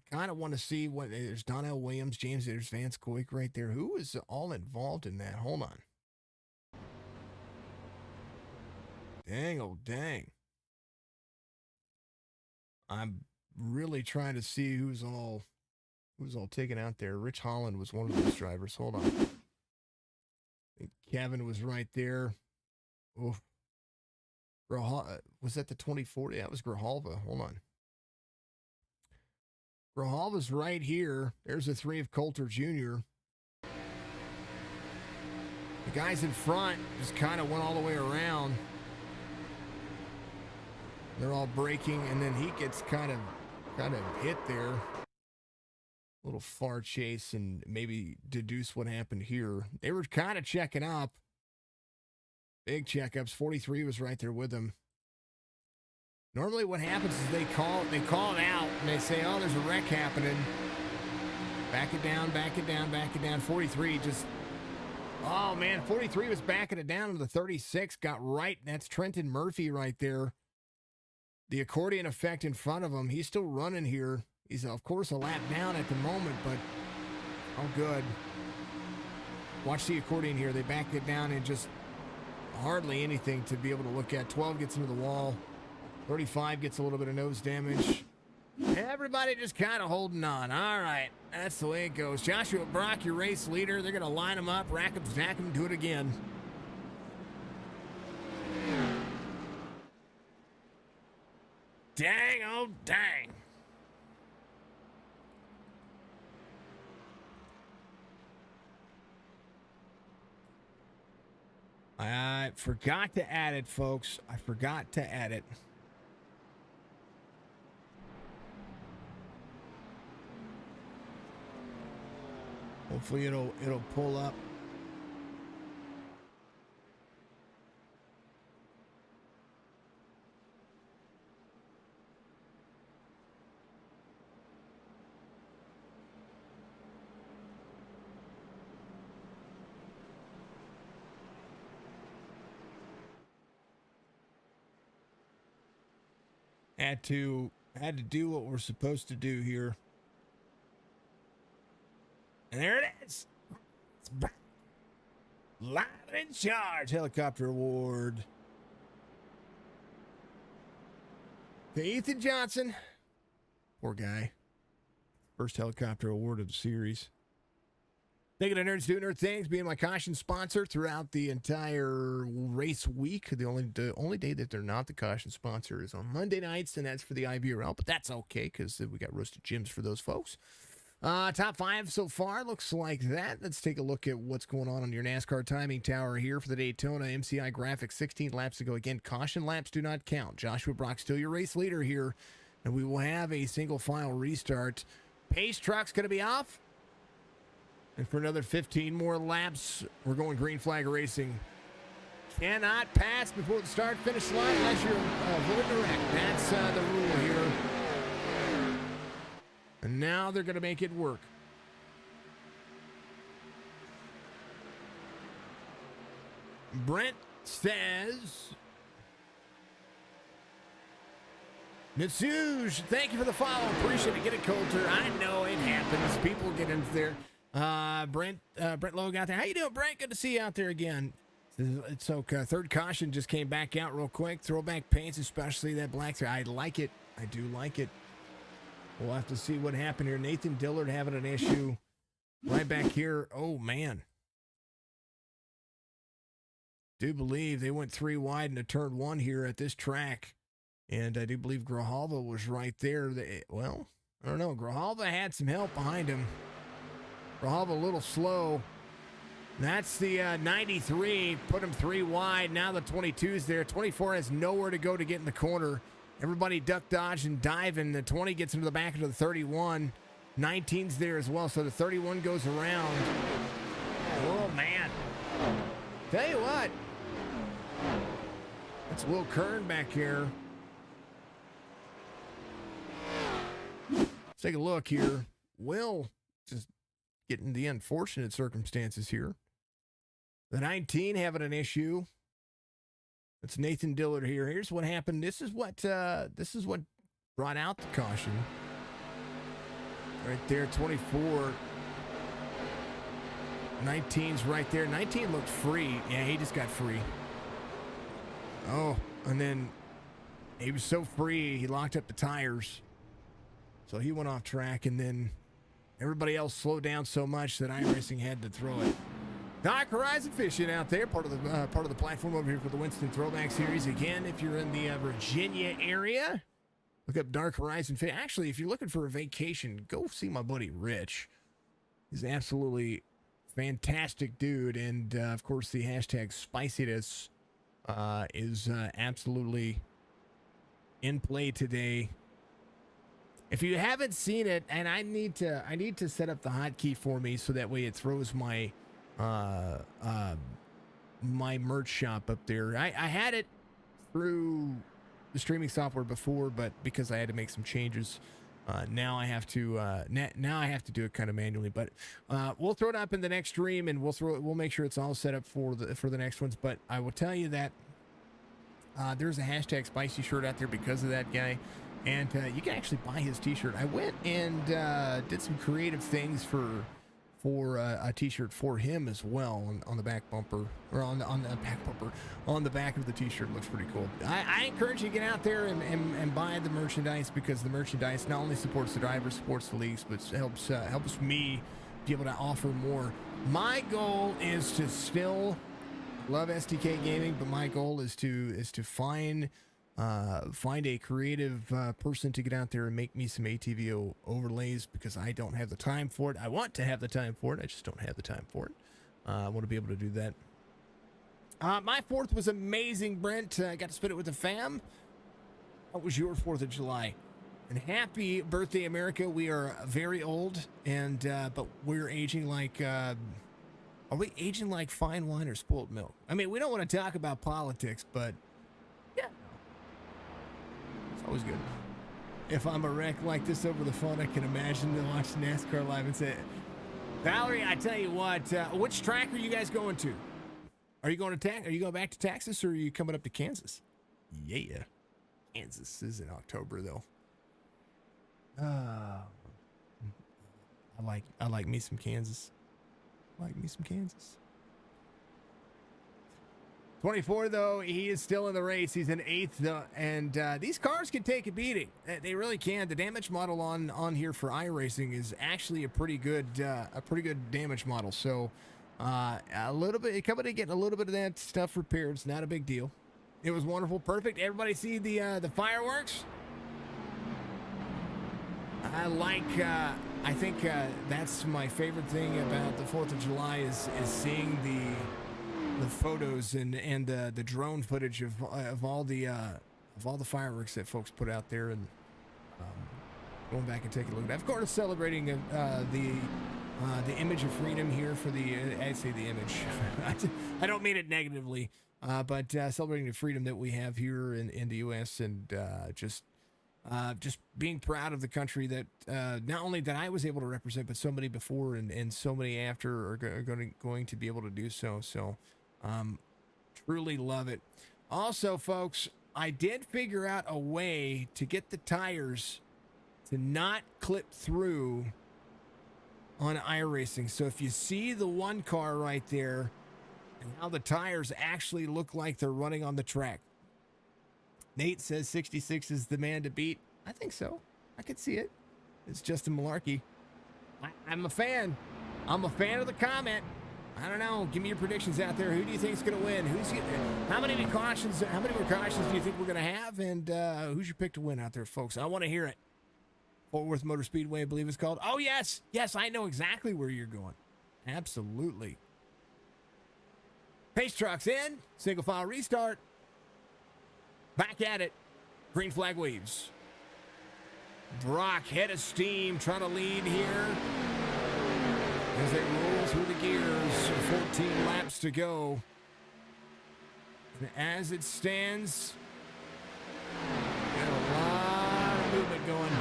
Kind of want to see what there's. Donnell Williams, James, there's Vance Coik right there. Who is all involved in that? Hold on. Dang. I'm really trying to see who's all taken out there. Rich Holland was one of those drivers. Hold on. I think Kevin was right there. Oh, was that the 24? Yeah, that was Grijalva. Hold on. Grijalva's right here. There's the 3 of Coulter Jr. The guys in front just kind of went all the way around. They're all braking, and then he gets kind of hit there. A little far chase, and maybe deduce what happened here. They were kind of checking up. Big checkups. 43 was right there with them. Normally what happens is they call it out, and they say, oh, there's a wreck happening. Back it down. 43 just, oh, man, 43 was backing it down to the 36. Got right. That's Trenton Murphy right there. The accordion effect in front of him. He's still running here. He's, of course, a lap down at the moment, but oh, good. Watch the accordion here. They back it down and just hardly anything to be able to look at. 12 gets into the wall. 35 gets a little bit of nose damage. Everybody just kind of holding on. All right, that's the way it goes. Joshua Brock, your race leader. They're going to line them up, rack them, stack them, do it again. Dang, oh dang. I forgot to add it, folks. I forgot to add it. Hopefully it'll pull up. Had to do what we're supposed to do here. And there it is. It's back. Live in charge. Helicopter award. To Ethan Johnson. Poor guy. First helicopter award of the series. Thinking of Nerds Do Nerd Things, being my caution sponsor throughout the entire race week. The only day that they're not the caution sponsor is on Monday nights, and that's for the IBRL, but that's okay because we got roasted gyms for those folks. Top 5 so far looks like that. Let's take a look at what's going on your NASCAR timing tower here for the Daytona MCI graphics. 16 laps to go. Again, caution laps do not count. Joshua Brock still your race leader here, and we will have a single file restart. Pace truck's going to be off. And for another 15 more laps, we're going green flag racing. Cannot pass before the start-finish line unless you're avoiding the wreck. That's the rule here. And now they're going to make it work. Brent says, Nitsuj, thank you for the follow. Appreciate it. Get it, Coulter. I know it happens. People get into there. Brent Logue out there. How you doing, Brent? Good to see you out there again. It's okay. Third caution just came back out real quick. Throwback paints, especially that black. I like it. I do like it. We'll have to see what happened here. Nathan Dillard having an issue right back here. Oh, man. Do believe they went 3 wide into turn 1 here at this track. And I do believe Grijalva was right there. Well, I don't know. Grijalva had some help behind him. Grijalva a little slow. That's the 93. Put him 3 wide. Now the 22's there. 24 has nowhere to go to get in the corner. Everybody duck, dodge, and diving. The 20 gets into the back into the 31. 19's there as well, so the 31 goes around. Oh, man. Tell you what. That's Will Kern back here. Let's take a look here. Will just getting the unfortunate circumstances here. The 19 having an issue. It's Nathan Dillard here. Here's what happened. This is what brought out the caution. Right there, 24. 19's right there. 19 looked free. Yeah, he just got free. Oh, and then he was so free, he locked up the tires. So he went off track, and then everybody else slowed down so much that Iracing had to throw it. Dark Horizon Fishing out there, part of the platform over here for the Winston Throwback Series. Again, if you're in the Virginia area, look up Dark Horizon Fishing. Actually, if you're looking for a vacation, go see my buddy Rich. He's absolutely fantastic dude, and of course the hashtag spiciness is absolutely in play today. If you haven't seen it, and I need to set up the hotkey for me so that way it throws my my merch shop up there. I had it through the streaming software before, but because I had to make some changes, now I have to do it kind of manually. But we'll throw it up in the next stream, and we'll make sure it's all set up for the next ones. But I will tell you that there's a hashtag spicy shirt out there because of that guy. And you can actually buy his t-shirt. I went and did some creative things for for a t-shirt for him as well on the back bumper, or on the back bumper, on the back of the t-shirt. Looks pretty cool. I encourage you to get out there and buy the merchandise, because the merchandise not only supports the drivers, supports the leagues, but helps me be able to offer more. My goal is to still love STK gaming, but my goal is to find a creative person to get out there and make me some ATV overlays, because I don't have the time for it. I want to have the time for it. I just don't have the time for it. I want to be able to do that. My 4th was amazing, Brent. I got to spend it with the fam. What was your 4th of July? And happy birthday, America. We are very old, and but we're aging like... are we aging like fine wine or spoiled milk? I mean, we don't want to talk about politics, but yeah. It's always good. If I'm a wreck like this over the phone, I can imagine to watch NASCAR live and say, Valerie, I tell you what, which track are you guys going to? Are you going to Are you going back to Texas, or are you coming up to Kansas? Yeah. Kansas is in October, though. I like me some Kansas. Like me some Kansas. 24, though, he is still in the race. He's in 8th, though, and these cars can take a beating. They really can. The damage model on here for iRacing is actually a pretty good damage model. So a little bit, coming to getting a little bit of that stuff repaired. It's not a big deal. It was wonderful, perfect. Everybody see the fireworks? I think that's my favorite thing about the 4th of July is seeing the photos and the drone footage of all the fireworks that folks put out there, and going back and taking a look at that. Of course, celebrating the image of freedom here for I say the image. I don't mean it negatively, but celebrating the freedom that we have here in the U.S. and just being proud of the country that not only that I was able to represent, but so many before and so many after are going to be able to do so. So truly love it. Also, folks, I did figure out a way to get the tires to not clip through on iRacing. So if you see the one car right there and how the tires actually look like they're running on the track, Nate says 66 is the man to beat. I think so. I could see it. It's just a malarkey. I'm a fan. I'm a fan of the comment. I don't know. Give me your predictions out there. Who do you think is going to win? How many more cautions do you think we're going to have? And who's your pick to win out there, folks? I want to hear it. Fort Worth Motor Speedway, I believe it's called. Oh, yes. Yes, I know exactly where you're going. Absolutely. Pace trucks in. Single file restart. Back at it. Green flag waves. Brock, head of steam, trying to lead here as they roll through the gears. 14 laps to go. And as it stands, got a lot of movement going.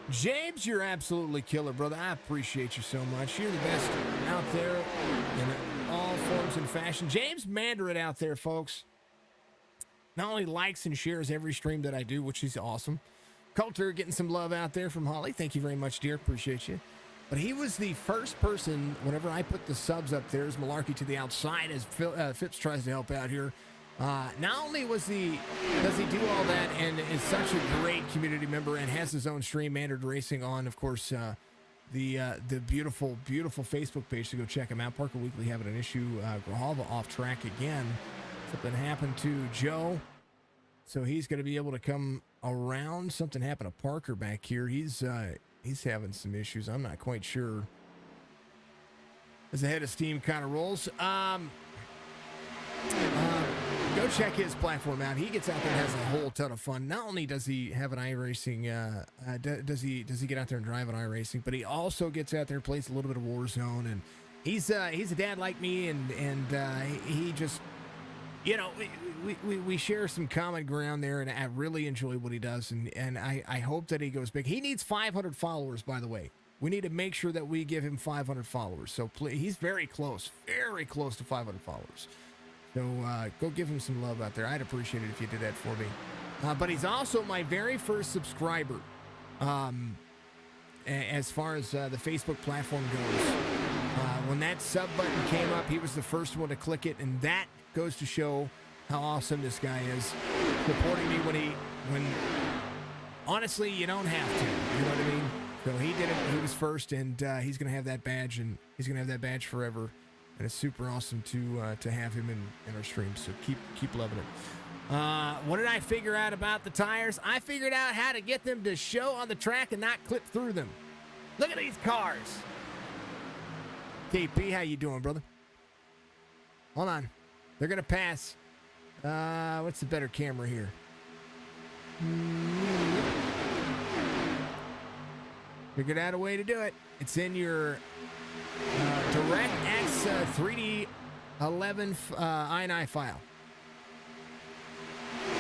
James, you're absolutely killer, brother. I appreciate you so much. You're the best out there in all forms and fashion. James Mandarin out there, folks. Not only likes and shares every stream that I do, which is awesome. Coulter getting some love out there from Holly. Thank you very much, dear. Appreciate you. But he was the first person, whenever I put the subs up there, as Malarkey to the outside, as Phipps tries to help out here. Not only does he do all that and is such a great community member and has his own stream, Mandarin Racing, on, of course, the beautiful, beautiful Facebook page to go check him out. Parker Weekly having an issue. Grijalva off track again. Something happened to Joe, so he's going to be able to come around. Something happened to Parker back here. He's having some issues. I'm not quite sure. As the head of steam kind of rolls. Go check his platform out. He gets out there and has a whole ton of fun. Not only does he have an iRacing, does he get out there and drive an iRacing, but he also gets out there and plays a little bit of Warzone. And he's a dad like me, and he just. You know, we share some common ground there, and I really enjoy what he does, and I hope that he goes big. He needs 500 followers, by the way. We need to make sure that we give him 500 followers. So please, he's very close to 500 followers. So go give him some love out there. I'd appreciate it if you did that for me. But he's also my very first subscriber. as far as the Facebook platform goes. When that sub button came up, he was the first one to click it, and that goes to show how awesome this guy is, supporting me when honestly you don't have to. You know what I mean? So he did it. He was first, and he's gonna have that badge, and he's gonna have that badge forever. And it's super awesome to have him in our streams. So keep loving it. What did I figure out about the tires? I figured out how to get them to show on the track and not clip through them. Look at these cars. KP, how you doing, brother? Hold on. They're going to pass. What's the better camera here? Figured out a way to do it. It's in your DirectX 3D11 INI file.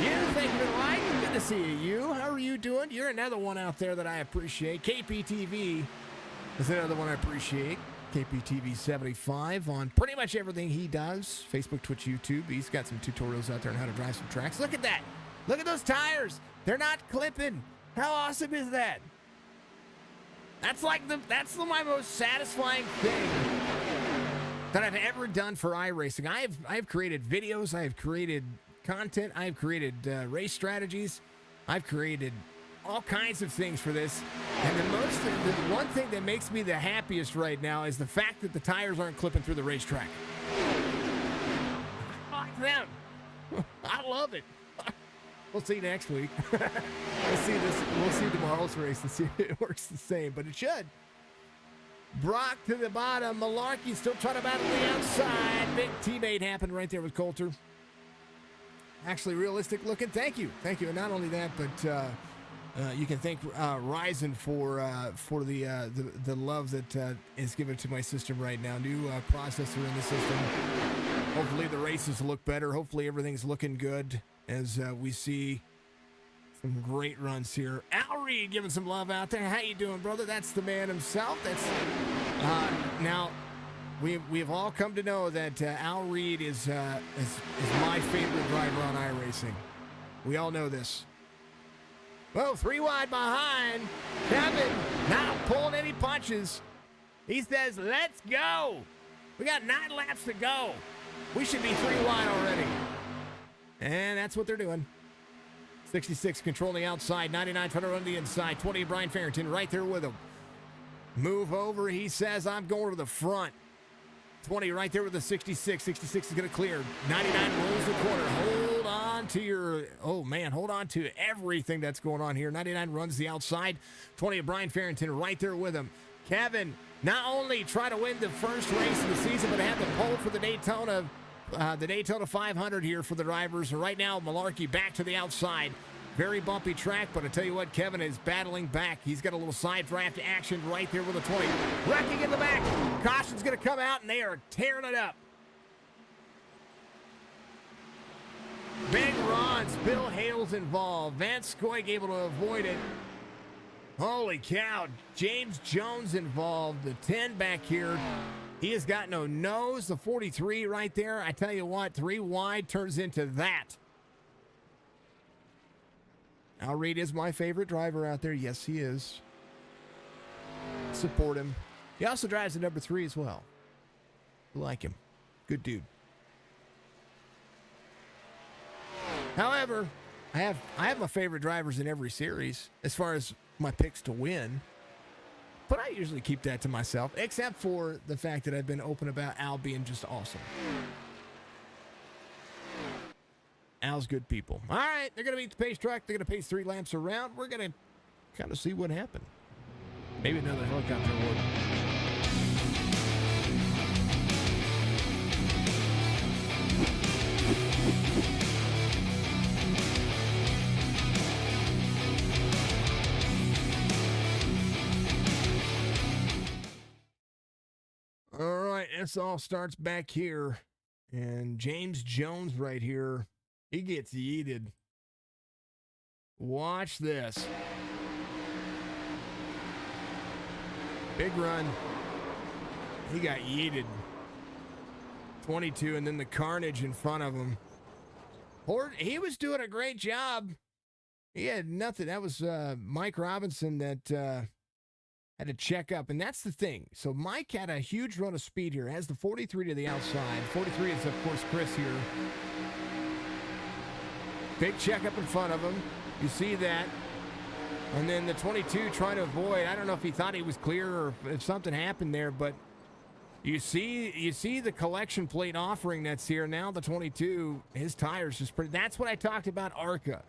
Yeah, thank you for the like. Good to see you. How are you doing? You're another one out there that I appreciate. KPTV is another one I appreciate. KPTV75 on pretty much everything he does. Facebook, Twitch, YouTube. He's got some tutorials out there on how to drive some tracks. Look at that. Look at those tires. They're not clipping. How awesome is that? That's my most satisfying thing that I've ever done for iRacing. I've created videos. I've created content. I've created race strategies. I've created all kinds of things for this. And the one thing that makes me the happiest right now is the fact that the tires aren't clipping through the racetrack. I like them. I love it. We'll see next week. We'll see tomorrow's race and see if it works the same, but it should. Brock to the bottom. Malarkey still trying to battle the outside. Big teammate happened right there with Coulter. Actually realistic looking. Thank you. And not only that, but you can thank Ryzen for the love that is given to my system right now. New processor in the system. Hopefully the races look better. Hopefully everything's looking good as we see some great runs here. Al Reed giving some love out there. How you doing, brother? That's the man himself. That's now we've all come to know that Al Reed is my favorite driver on iRacing. We all know this. Well, 3 wide behind. Kevin not pulling any punches. He says, let's go. We got 9 laps to go. We should be 3 wide already. And that's what they're doing. 66 controlling the outside. 99 trying to run the inside. 20 Brian Farrington right there with him. Move over. He says, I'm going to the front. 20 right there with the 66. 66 is going to clear. 99 rolls the corner. Hold on to everything that's going on here. 99 runs the outside. 20 of Brian Farrington right there with him. Kevin not only try to win the first race of the season, but have the pole for the Daytona 500 here for the drivers. Right now, Malarkey back to the outside. Very bumpy track, but I tell you what, Kevin is battling back. He's got a little side draft action right there with a 20. Wrecking in the back. Caution's going to come out, and they are tearing it up. Big runs. Bill Hale's involved. Vance Skoig able to avoid it. Holy cow. James Jones involved. The 10 back here. He has got no nose. The 43 right there. I tell you what, 3 wide turns into that. Al Reed is my favorite driver out there. Yes, he is. Support him. He also drives the number 3 as well. Like him. Good dude. However, I have my favorite drivers in every series as far as my picks to win. But I usually keep that to myself, except for the fact that I've been open about Al being just awesome. Al's good people. All right, they're going to beat the pace track. They're going to pace 3 laps around. We're going to kind of see what happened. Maybe another helicopter award. All right, this all starts back here. And James Jones right here, he gets yeeted. Watch this. Big run. He got yeeted. 22, and then the carnage in front of him. He was doing a great job. He had nothing. That was Mike Robinson that had to check up, and that's the thing. So Mike had a huge run of speed here, has the 43 to the outside. 43 is, of course, Chris here. Big checkup in front of him. You see that. And then the 22 trying to avoid. I don't know if he thought he was clear or if something happened there, but you see the collection plate offering that's here. Now the 22, his tires just pretty. That's what I talked about ARCA.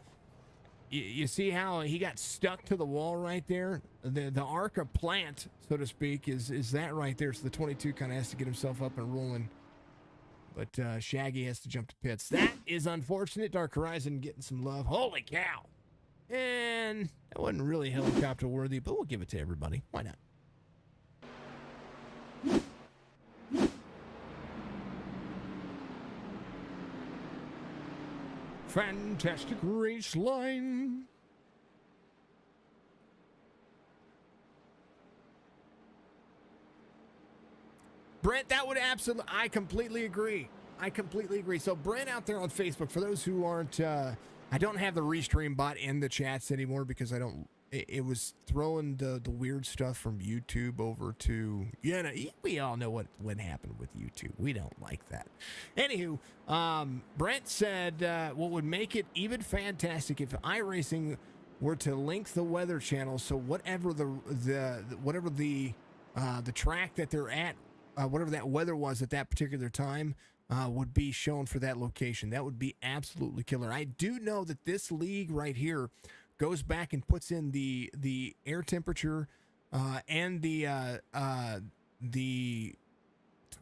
You see how he got stuck to the wall right there? The ARCA plant, so to speak, is that right there. So the 22 kind of has to get himself up and rolling. But Shaggy has to jump to pits. That is unfortunate. Dark Horizon getting some love. Holy cow. And that wasn't really helicopter worthy, but we'll give it to everybody. Why not? Fantastic race line. Brent, that would absolutely, I completely agree. So Brent out there on Facebook, for those who aren't, I don't have the Restream bot in the chats anymore because I don't, it was throwing the weird stuff from YouTube over to, we all know what happened with YouTube. We don't like that. Anywho, Brent said, what would make it even fantastic if iRacing were to link the weather channel, so whatever the track that they're at, whatever that weather was at that particular time, would be shown for that location. That would be absolutely killer. I do know that this league right here goes back and puts in the air temperature and the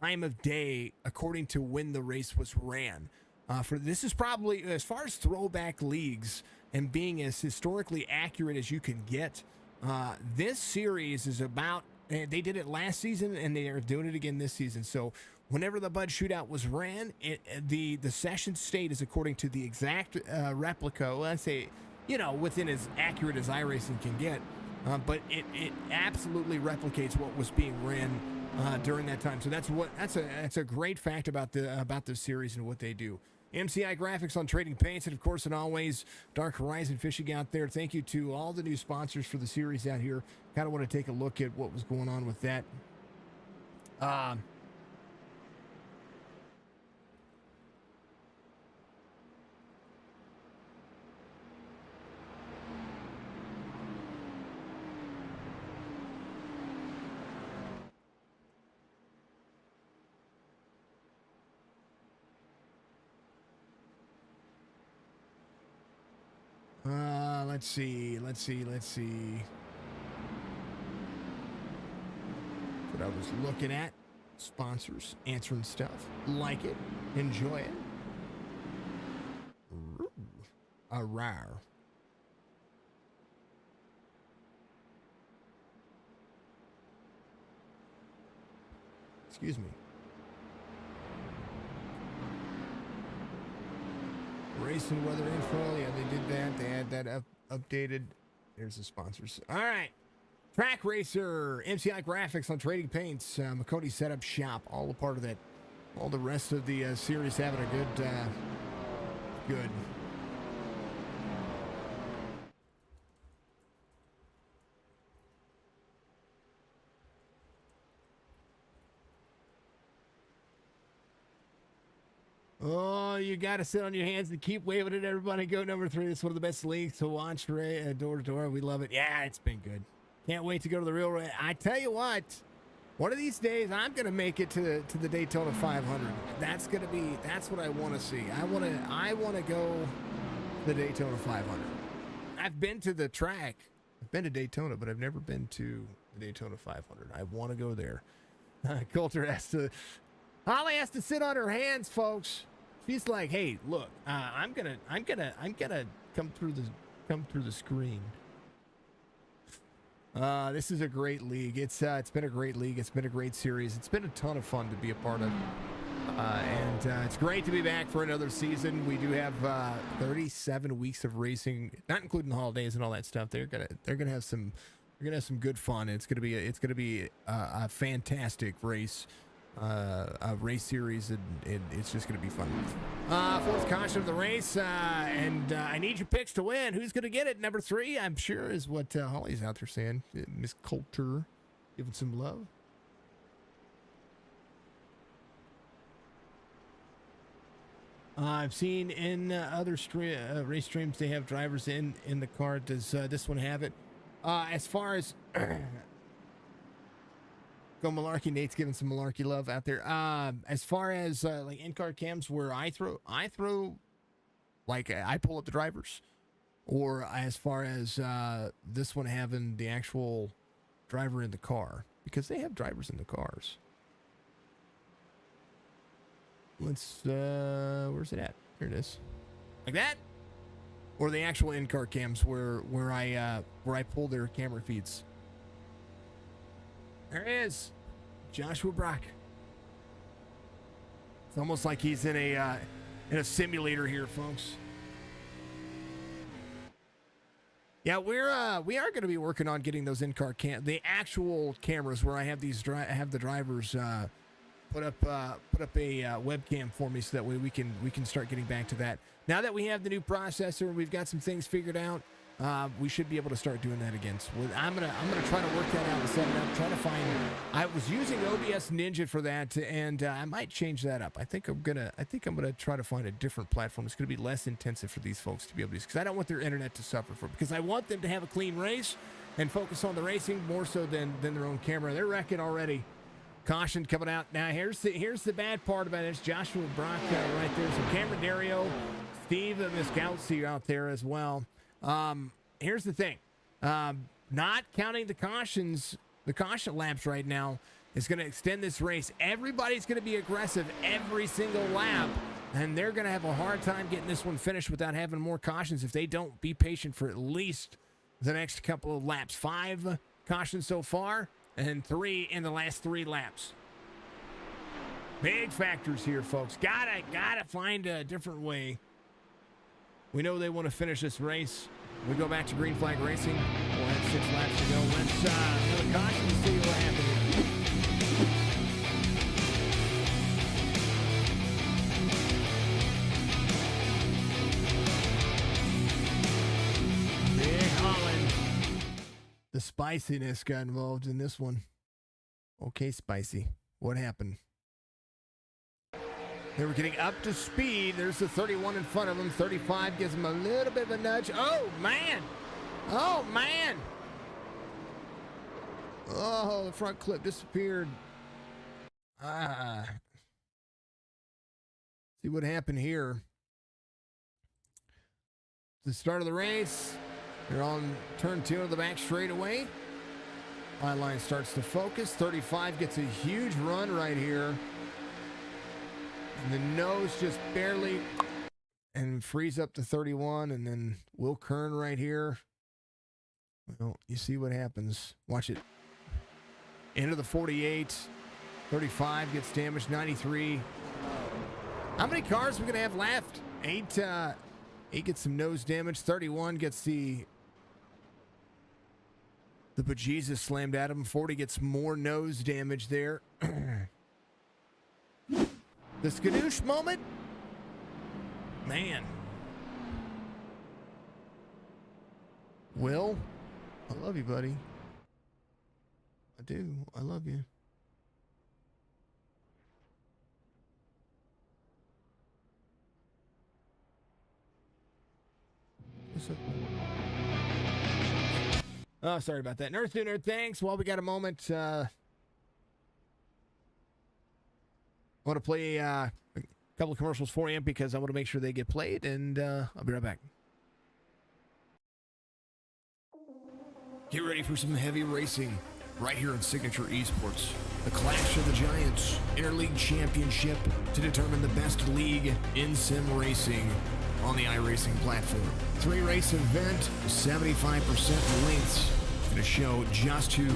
time of day according to when the race was ran. For this is probably, as far as throwback leagues and being as historically accurate as you can get, this series is about. They did it last season, and they are doing it again this season. So whenever the Bud Shootout was ran, the session state is according to the exact replica. Well, I'd say, within as accurate as iRacing can get. But it absolutely replicates what was being ran during that time. So that's a great fact about this series and what they do. MCI Graphics on Trading Paints, and of course, and always, Dark Horizon Fishing out there. Thank you to all the new sponsors for the series out here. Kind of want to take a look at what was going on with that. Let's see. What I was looking at. Sponsors, answering stuff. Like it. Enjoy it. Ooh, a rare. Excuse me. Race and weather info. Yeah, they did that. They had that updated. There's the sponsors. All right. Track Racer, MCI Graphics on Trading Paints, McCody Setup Shop, all a part of that. All the rest of the series having a good. Oh, you got to sit on your hands and keep waving at everybody. Go number 3. It's one of the best leagues to watch, door to door. We love it. Yeah, it's been good. Can't wait to go to the real race. I tell you what, one of these days I'm gonna make it to the Daytona 500. That's what I want to see. I want to go to the Daytona 500. I've been to the track. I've been to Daytona, but I've never been to the Daytona 500. I want to go there. Holly has to sit on her hands, folks. She's like, hey, look, I'm gonna come through the screen. This is a great league. It's been a great league. It's been a great series. It's been a ton of fun to be a part of. And it's great to be back for another season. We do have 37 weeks of racing, not including the holidays and all that stuff. They're gonna have some good fun. It's gonna be a fantastic race. A race series, and it's just going to be fun. Fourth caution of the race, and I need your picks to win. Who's going to get it? Number 3, I'm sure, is what Holly's out there saying. Miss Coulter. Giving some love. I've seen in other race streams they have drivers in the car. Does this one have it? As far as go Malarkey, Nate's giving some Malarkey love out there. As far as like in-car cams where I throw like I pull up the drivers, or as far as this one having the actual driver in the car, because they have drivers in the cars. Let's where's it at? Here it is. Like that? Or the actual in-car cams where I pull their camera feeds. There it is. Joshua Brock. It's almost like he's in a simulator here, folks. Yeah, we are going to be working on getting those in-car the actual cameras where I have these the drivers put up a webcam for me, so that way we can start getting back to that. Now that we have the new processor and we've got some things figured out, we should be able to start doing that again. So I'm gonna try to work that out and set it up. Try to find. I was using OBS Ninja for that, and I might change that up. I think I'm gonna try to find a different platform. It's gonna be less intensive for these folks to be able to use, because I don't want their internet to suffer for it. Because I want them to have a clean race and focus on the racing more so than their own camera. They're wrecking already. Caution coming out. Now here's the bad part about it. It's Joshua Brock right there. So Cameron Dario, Steve Miscalzi out there as well. Here's the thing. Not counting the caution laps right now is going to extend this race. Everybody's going to be aggressive every single lap, and they're going to have a hard time getting this one finished without having more cautions if they don't be patient for at least the next couple of laps. 5 cautions so far, and 3 in the last 3 laps. Big factors here, folks. Gotta find a different way. We know they want to finish this race. We go back to green flag racing. We'll have 6 laps to go. Let's another caution to see what happens. Big Holland. The spiciness got involved in this one. Okay, spicy. What happened? They were getting up to speed. There's the 31 in front of them. 35 gives them a little bit of a nudge. Oh, man. Oh, man. Oh, the front clip disappeared. See what happened here. The start of the race. They're on turn 2 of the back straightaway. Line starts to focus. 35 gets a huge run right here. And the nose just barely and frees up to 31. And then Will Kern right here. Well, you see what happens. Watch it. Into the 48. 35 gets damaged. 93. How many cars are we going to have left? 8 gets some nose damage. 31 gets the bejesus slammed at him. 40 gets more nose damage there. The skadoosh moment? Man. Will, I love you, buddy. I do. I love you. What's up? Oh, sorry about that. Nerd Nerd, thanks. While we got a moment, I want to play a couple of commercials for you because I want to make sure they get played, and I'll be right back. Get ready for some heavy racing right here on Signature Esports. The Clash of the Giants Interleague Championship to determine the best league in sim racing on the iRacing platform. 3-race event, 75% lengths. It's going to show just who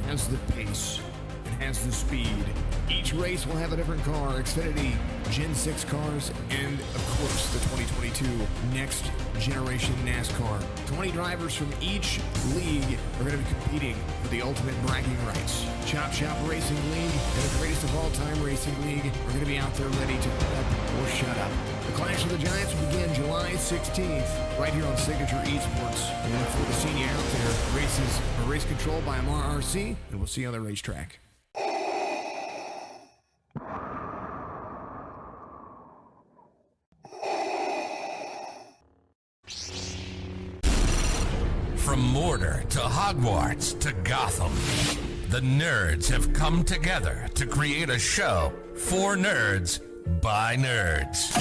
has the pace and has the speed. Each race will have a different car, Xfinity Gen 6 cars, and of course the 2022 Next Generation NASCAR. 20 drivers from each league are going to be competing for the ultimate bragging rights. Chop Shop Racing League and the greatest of all time Racing League are going to be out there ready to put up or shut up. The Clash of the Giants will begin July 16th, right here on Signature Esports. And we look forward to seeing you out there. Race control by Amar RC, and we'll see you on the racetrack. From Mordor to Hogwarts to Gotham, the nerds have come together to create a show for nerds by nerds.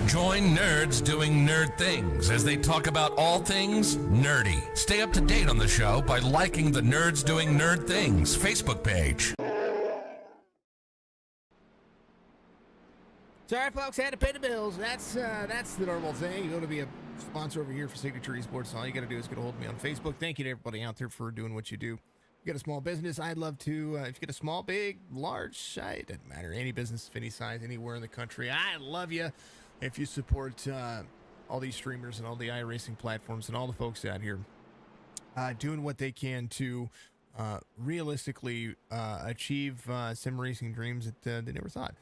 Join nerds doing nerd things as they talk about all things nerdy. Stay up to date on the show by liking the Nerds Doing Nerd Things Facebook page. Sorry, folks, had to pay the bills. That's the normal thing. You want to be a sponsor over here for Signature Esports. All you got to do is get a hold of me on Facebook. Thank you to everybody out there for doing what you do. If you got a small business, I'd love to. If you get a small, big, large, it doesn't matter. Any business of any size, anywhere in the country, I love you. If you support all these streamers and all the iRacing platforms and all the folks out here doing what they can to realistically achieve sim racing dreams that they never thought.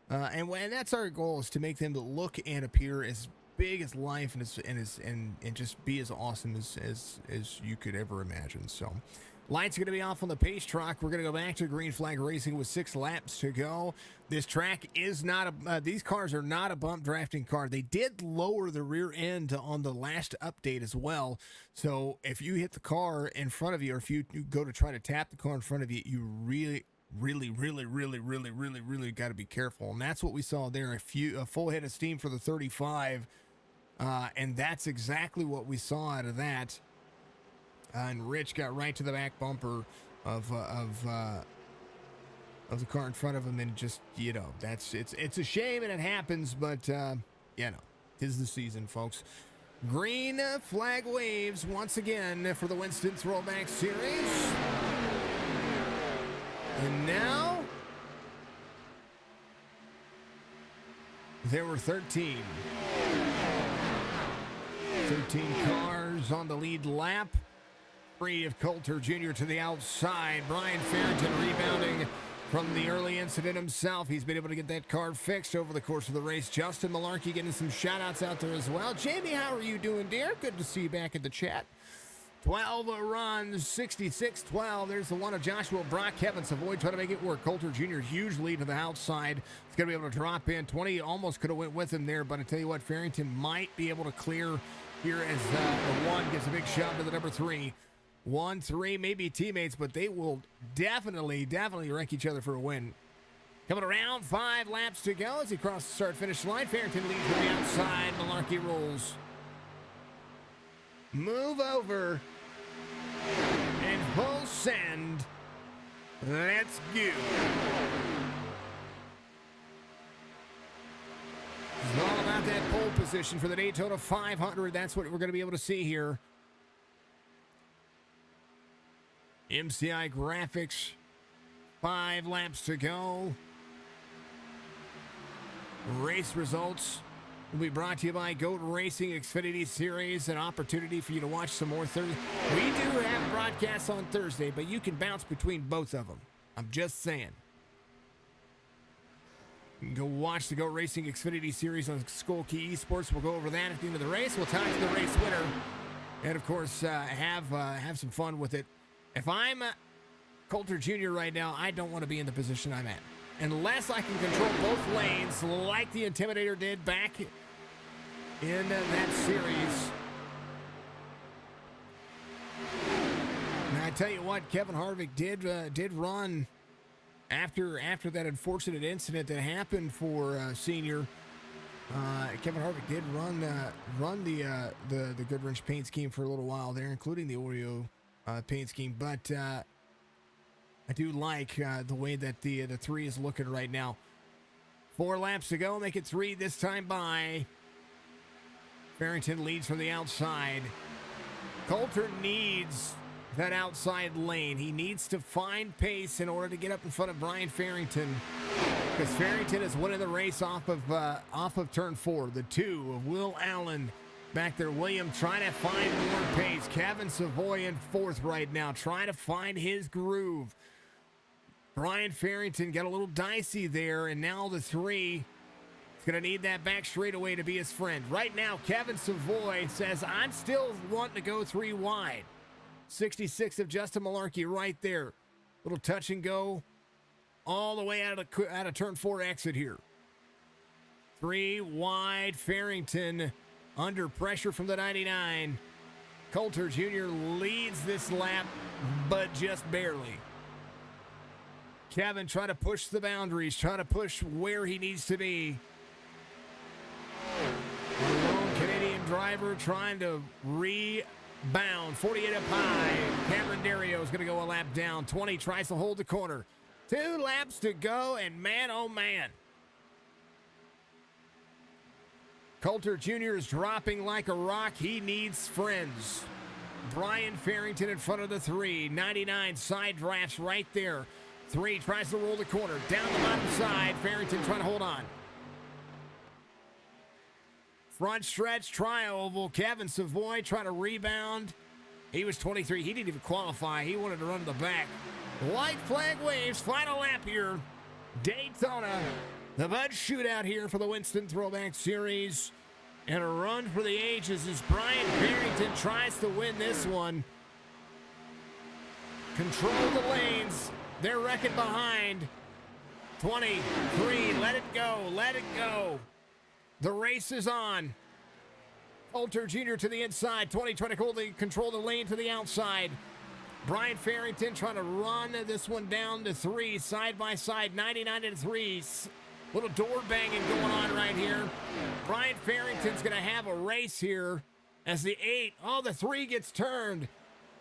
And that's our goal, is to make them look and appear as big as life and just be as awesome as you could ever imagine. So lights are going to be off on the pace track. We're going to go back to green flag racing with 6 laps to go. This track is not these cars are not a bump drafting car. They did lower the rear end on the last update as well. So if you hit the car in front of you, or if you go to try to tap the car in front of you, you really got to be careful. And that's what we saw there. A full head of steam for the 35. And that's exactly what we saw out of that. And Rich got right to the back bumper of the car in front of him, and just, it's a shame and it happens, but tis the season, folks. Green flag waves once again for the Winston Throwback Series. And now there were 13 cars on the lead lap. Free of Coulter Jr. to the outside. Brian Farrington rebounding from the early incident himself. He's been able to get that car fixed over the course of the race. Justin Malarkey getting some shout-outs out there as well. Jamie, how are you doing, dear? Good to see you back in the chat. 12 runs, 66-12. There's the one of Joshua Brock. Kevin Savoy trying to make it work. Coulter Jr. huge lead to the outside. He's going to be able to drop in. 20 almost could have went with him there, but I tell you what, Farrington might be able to clear here as the one gives a big shot to the number 3. 1, 3, maybe teammates, but they will definitely wreck each other for a win. Coming around, 5 laps to go as he crosses the start-finish line. Farrington leads from the outside. Malarkey rolls. Move over. And full send. Let's go. It's all about that pole position for the Daytona 500. That's what we're going to be able to see here. MCI graphics, 5 laps to go. Race results will be brought to you by Goat Racing Xfinity Series, an opportunity for you to watch some more Thursday. We do have broadcasts on Thursday, but you can bounce between both of them. I'm just saying. You can go watch the Goat Racing Xfinity Series on Skull Key Esports. We'll go over that at the end of the race. We'll talk to the race winner, and of course have some fun with it. If I'm Coulter Jr. right now, I don't want to be in the position I'm at. Unless I can control both lanes like the Intimidator did back in that series. Now, I tell you what, Kevin Harvick did run after that unfortunate incident that happened for Senior. Kevin Harvick did run the Goodwrench paint scheme for a little while there, including the Oreo paint scheme, but I do like the way that the 3 is looking right now. 4 laps to go, make it 3 this time by. Farrington leads from the outside. Coulter needs that outside lane. He needs to find pace in order to get up in front of Brian Farrington, because Farrington is winning the race off of turn 4. The 2 of Will Allen. Back there, William trying to find more pace. Kevin Savoy in 4th right now, trying to find his groove. Brian Farrington got a little dicey there, and now the 3 He's going to need that back straightaway to be his friend. Right now, Kevin Savoy says, I'm still wanting to go 3 wide. 66 of Justin Malarkey right there. Little touch and go all the way out of turn 4 exit here. 3 wide. Farrington under pressure from the 99. Coulter Jr. leads this lap, but just barely. Kevin trying to push the boundaries, trying to push where he needs to be. A lone Canadian driver trying to rebound. 48 up high. Cameron Dario is going to go a lap down. 20 tries to hold the corner. 2 laps to go, and man, oh man. Coulter Jr. is dropping like a rock. He needs friends. Brian Farrington in front of the 3. 99 side drafts right there. 3 tries to roll the corner. Down the bottom side. Farrington trying to hold on. Front stretch tri-oval. Kevin Savoy trying to rebound. He was 23. He didn't even qualify. He wanted to run to the back. White flag waves. Final lap here. Daytona. The Bud Shootout here for the Winston Throwback Series. And a run for the ages as Brian Farrington tries to win this one. Control the lanes. They're wrecking behind. 23. Let it go. Let it go. The race is on. Coulter Jr. to the inside. 20 trying to control the lane to the outside. Brian Farrington trying to run this one down to 3. Side by side. 99 and 3. Little door banging going on right here. Brian Farrington's going to have a race here as the 8. Oh, the 3 gets turned.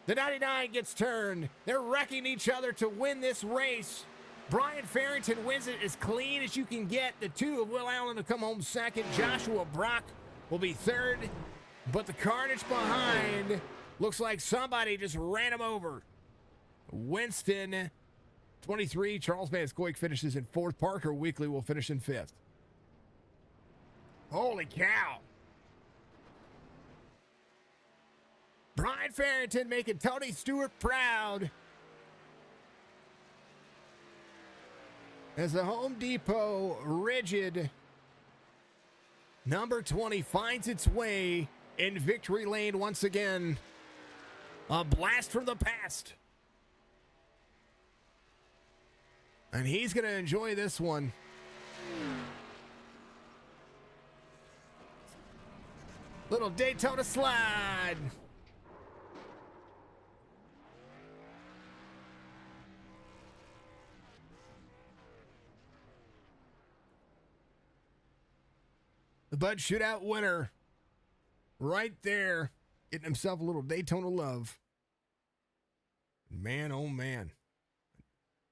The 99 gets turned. They're wrecking each other to win this race. Brian Farrington wins it as clean as you can get. The 2 of Will Allen to come home second. Joshua Brock will be third. But the carnage behind looks like somebody just ran him over. Winston 23. Charles Vanscoy finishes in 4th. Parker Weekly will finish in 5th. Holy cow. Brian Farrington making Tony Stewart proud. As the Home Depot rigid number 20 finds its way in victory lane once again. A blast from the past. And he's going to enjoy this one. Little Daytona slide. The Bud Shootout winner right there, getting himself a little Daytona love. Man, oh man.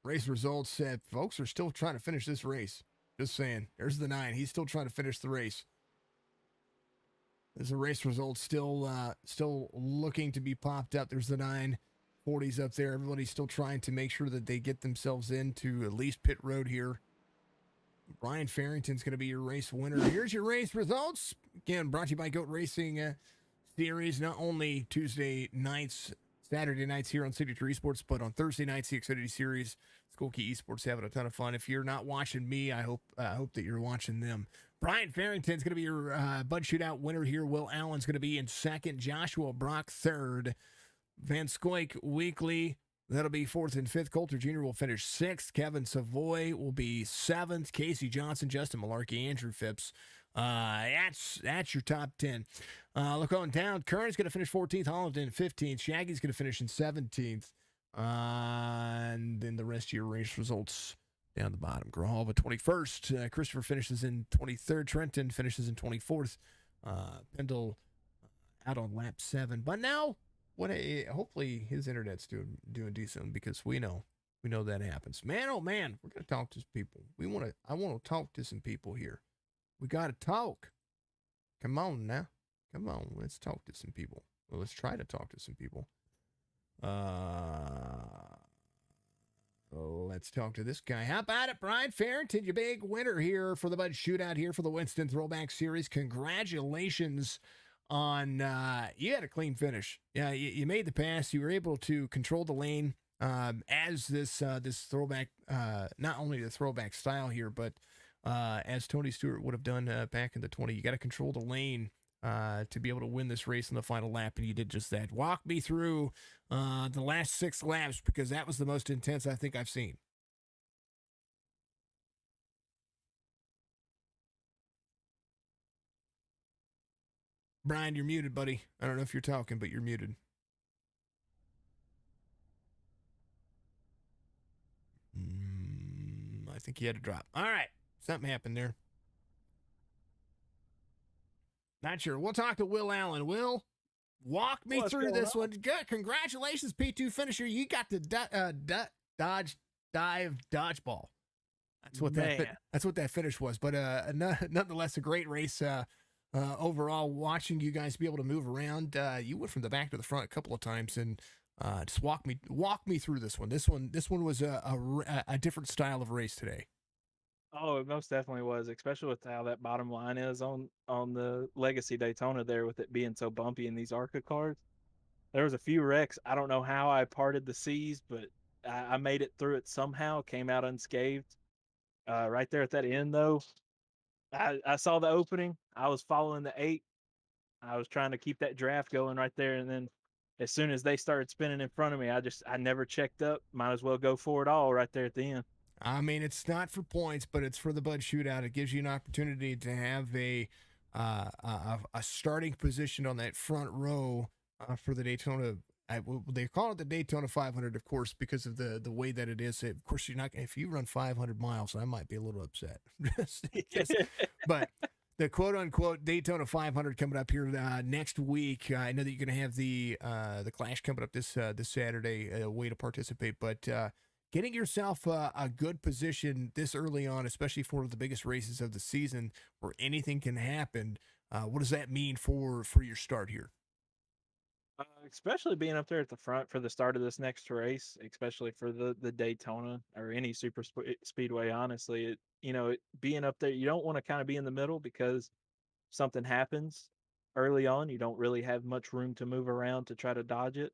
Race results said folks are still trying to finish this race. Just saying. There's the 9. He's still trying to finish the race. There's the race results still looking to be popped up. There's the 940s up there. Everybody's still trying to make sure that they get themselves into at least pit road here. Brian Farrington's going to be your race winner. Here's your race results. Again, brought to you by Goat Racing Series. Not only Tuesday nights, Saturday nights here on Signature Esports, but on Thursday nights, the Xfinity Series. Skokie Esports having a ton of fun. If you're not watching me, I hope that you're watching them. Brian Farrington's going to be your Bud Shootout winner here. Will Allen's going to be in 2nd. Joshua Brock 3rd. Van Scoik Weekly, that'll be 4th and 5th. Coulter Jr. will finish 6th. Kevin Savoy will be 7th. Casey Johnson, Justin Malarkey, Andrew Phipps. That's your top 10. Look on down. Kern's going to finish 14th. Holland in 15th. Shaggy's going to finish in 17th. And then the rest of your race results down the bottom. Grijalva 21st. Christopher finishes in 23rd. Trenton finishes in 24th. Pendle out on lap 7. But now, hopefully his internet's doing decent because we know that happens. Man, oh man, we're gonna talk to some people. I want to talk to some people here. We gotta talk. Come on now. Come on, let's talk to some people. Well, let's try to talk to some people. Let's talk to this guy. How about it, Brian Farrington? Your big winner here for the Bud Shootout here for the Winston Throwback Series. Congratulations on you had a clean finish. Yeah, you made the pass. You were able to control the lane as this throwback, not only the throwback style here, but as Tony Stewart would have done back in the 20. You got to control the lane to be able to win this race in the final lap, and you did just that. Walk me through the last 6 laps, because that was the most intense I think I've seen. Brian, you're muted, buddy. I don't know if you're talking, but you're muted. I think he had to drop. All right. Something happened there. Not sure. We'll talk to Will Allen. Will, walk me through this one. Good. Congratulations, P2 finisher. You got the dive dodgeball. That's what that finish was. But nonetheless, a great race overall. Watching you guys be able to move around. You went from the back to the front a couple of times, and just walk me through this one. This one was a different style of race today. Oh, it most definitely was, especially with how that bottom line is on the Legacy Daytona there, with it being so bumpy in these ARCA cars. There was a few wrecks. I don't know how I parted the seas, but I made it through it somehow, came out unscathed. Right there at that end, though, I saw the opening. I was following the 8. I was trying to keep that draft going right there, and then as soon as they started spinning in front of me, I never checked up. Might as well go for it all right there at the end. I mean, it's not for points, but it's for the Bud Shootout. It gives you an opportunity to have a starting position on that front row for the Daytona. They call it the Daytona 500, of course, because of the way that it is. Of course, you're not. If you run 500 miles, I might be a little upset. But the quote unquote Daytona 500 coming up here next week. I know that you're going to have the Clash coming up this Saturday, a way to participate, but. Getting yourself a good position this early on, especially for the biggest races of the season where anything can happen, what does that mean for your start here? Especially being up there at the front for the start of this next race, especially for the Daytona or any super speedway, honestly. Being up there, you don't want to kind of be in the middle because something happens early on. You don't really have much room to move around to try to dodge it.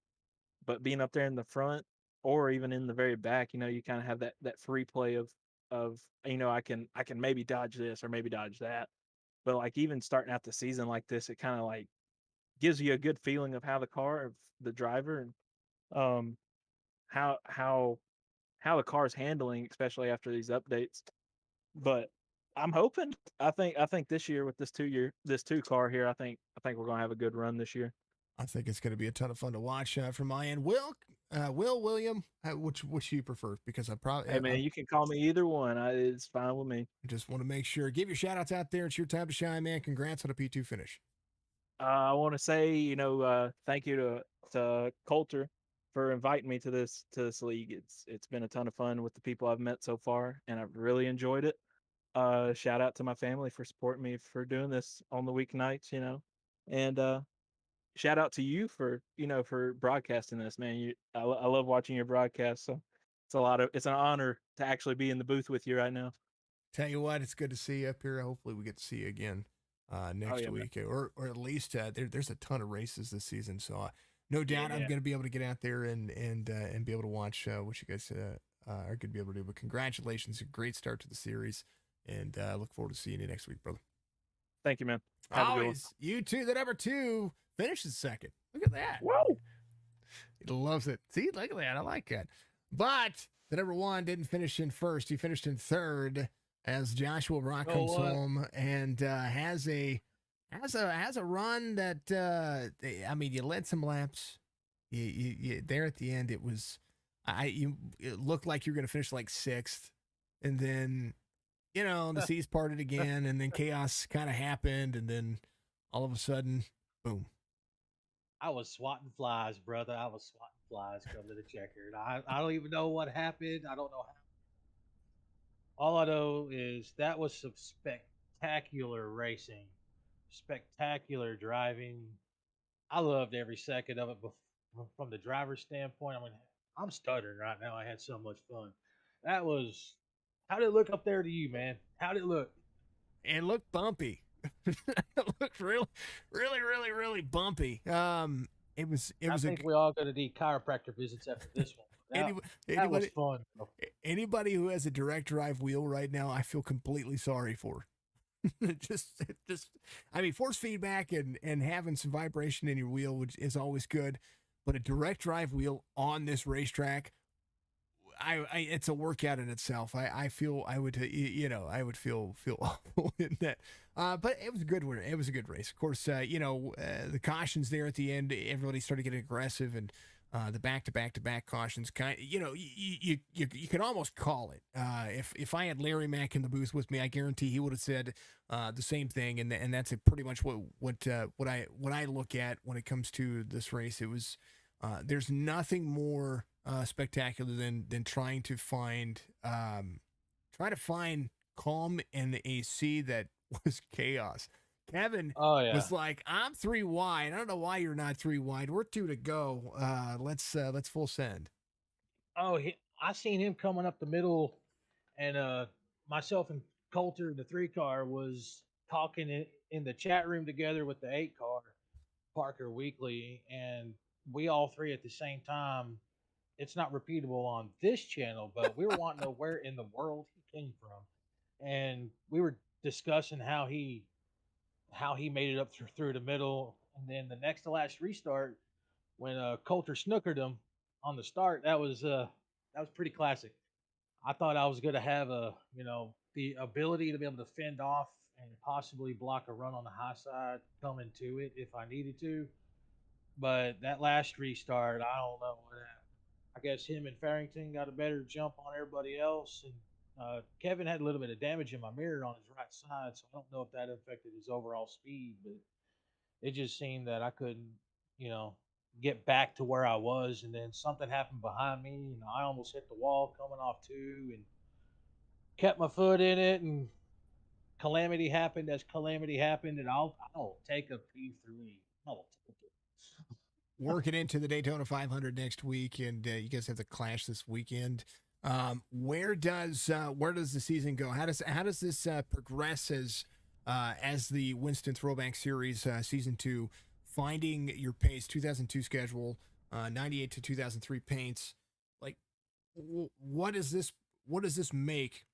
But being up there in the front, or even in the very back, you kind of have that free play of I can maybe dodge this or maybe dodge that. But like even starting out the season like this, it kind of like gives you a good feeling of how the driver, and how the car's handling, especially after these updates. But I'm hoping, I think this year with this 2 car here, I think we're gonna have a good run this year. I think it's going to be a ton of fun to watch from my end. William, which you prefer? Because I probably. Hey man, you can call me either one. It's fine with me. I just want to make sure. Give your shout outs out there. It's your time to shine, man. Congrats on a P2 finish. I want to say, thank you to Coulter for inviting me to this league. It's been a ton of fun with the people I've met so far, and I've really enjoyed it. Shout out to my family for supporting me for doing this on the weeknights, and shout out to you for broadcasting this, man. I love watching your broadcast. So it's an honor to actually be in the booth with you right now. Tell you what, it's good to see you up here. Hopefully we get to see you again next week, or at least there's a ton of races this season. So no doubt I'm going to be able to get out there and be able to watch what you guys are going to be able to do. But congratulations, a great start to the series, and I look forward to seeing you next week, brother. Thank you, man. Always. You too. The number 2 finishes second. Look at that. Whoa. He loves it. See, look at that. I like that. But the number 1 didn't finish in first. He finished in third as Joshua Brock comes home and has a run that you led some laps. You there at the end. It was it looked like you were going to finish like 6th, and then the seas parted again, and then chaos kind of happened, and then all of a sudden, boom. I was swatting flies, brother. I was swatting flies coming to the checker. I don't even know what happened. I don't know how. All I know is that was some spectacular racing, spectacular driving. I loved every second of it. From the driver's standpoint, I'm stuttering right now. I had so much fun. How did it look up there to you, man? How did it look? It looked bumpy. It looked really, really, really, really bumpy. I think we all going to need chiropractor visits after this one. That Any, that was anybody fun, bro. anybody who has a direct drive wheel right now, I feel completely sorry for. just, I mean, force feedback and having some vibration in your wheel, which is always good, but a direct drive wheel on this racetrack, it's a workout in itself. I feel I would I would feel awful in that. But it was a good one. It was a good race. Of course, the cautions there at the end, everybody started getting aggressive, and the back cautions kind. You can almost call it. If I had Larry Mack in the booth with me, I guarantee he would have said the same thing. And that's pretty much what I look at when it comes to this race. It was there's nothing more spectacular than trying to find calm in the AC that was chaos. Kevin Oh yeah. was like, "I'm 3 wide. I don't know why you're not 3 wide. We're 2 to go. Let's full send." Oh, I seen him coming up the middle, and myself and Coulter, the 3 car, was talking in the chat room together with the 8 car, Parker Weekly, and we all three at the same time. It's not repeatable on this channel, but we were wanting to know where in the world he came from, and we were discussing how he made it up through the middle, and then the next to last restart when Coulter snookered him on the start. That was pretty classic. I thought I was going to have the ability to be able to fend off and possibly block a run on the high side coming to it if I needed to. But that last restart, I don't know what happened. I guess him and Farrington got a better jump on everybody else, and Kevin had a little bit of damage in my mirror on his right side, so I don't know if that affected his overall speed. But it just seemed that I couldn't, you know, get back to where I was, and then something happened behind me. I almost hit the wall coming off two, and kept my foot in it, and calamity happened as calamity happened, and I'll take a P3. I'll take it. Working into the Daytona 500 next week, and you guys have the Clash this weekend. Where does the season go? How does this progress as the Winston Throwback Series season 2, finding your pace, 2002 schedule, 98 to 2003 paints? Like, what does this make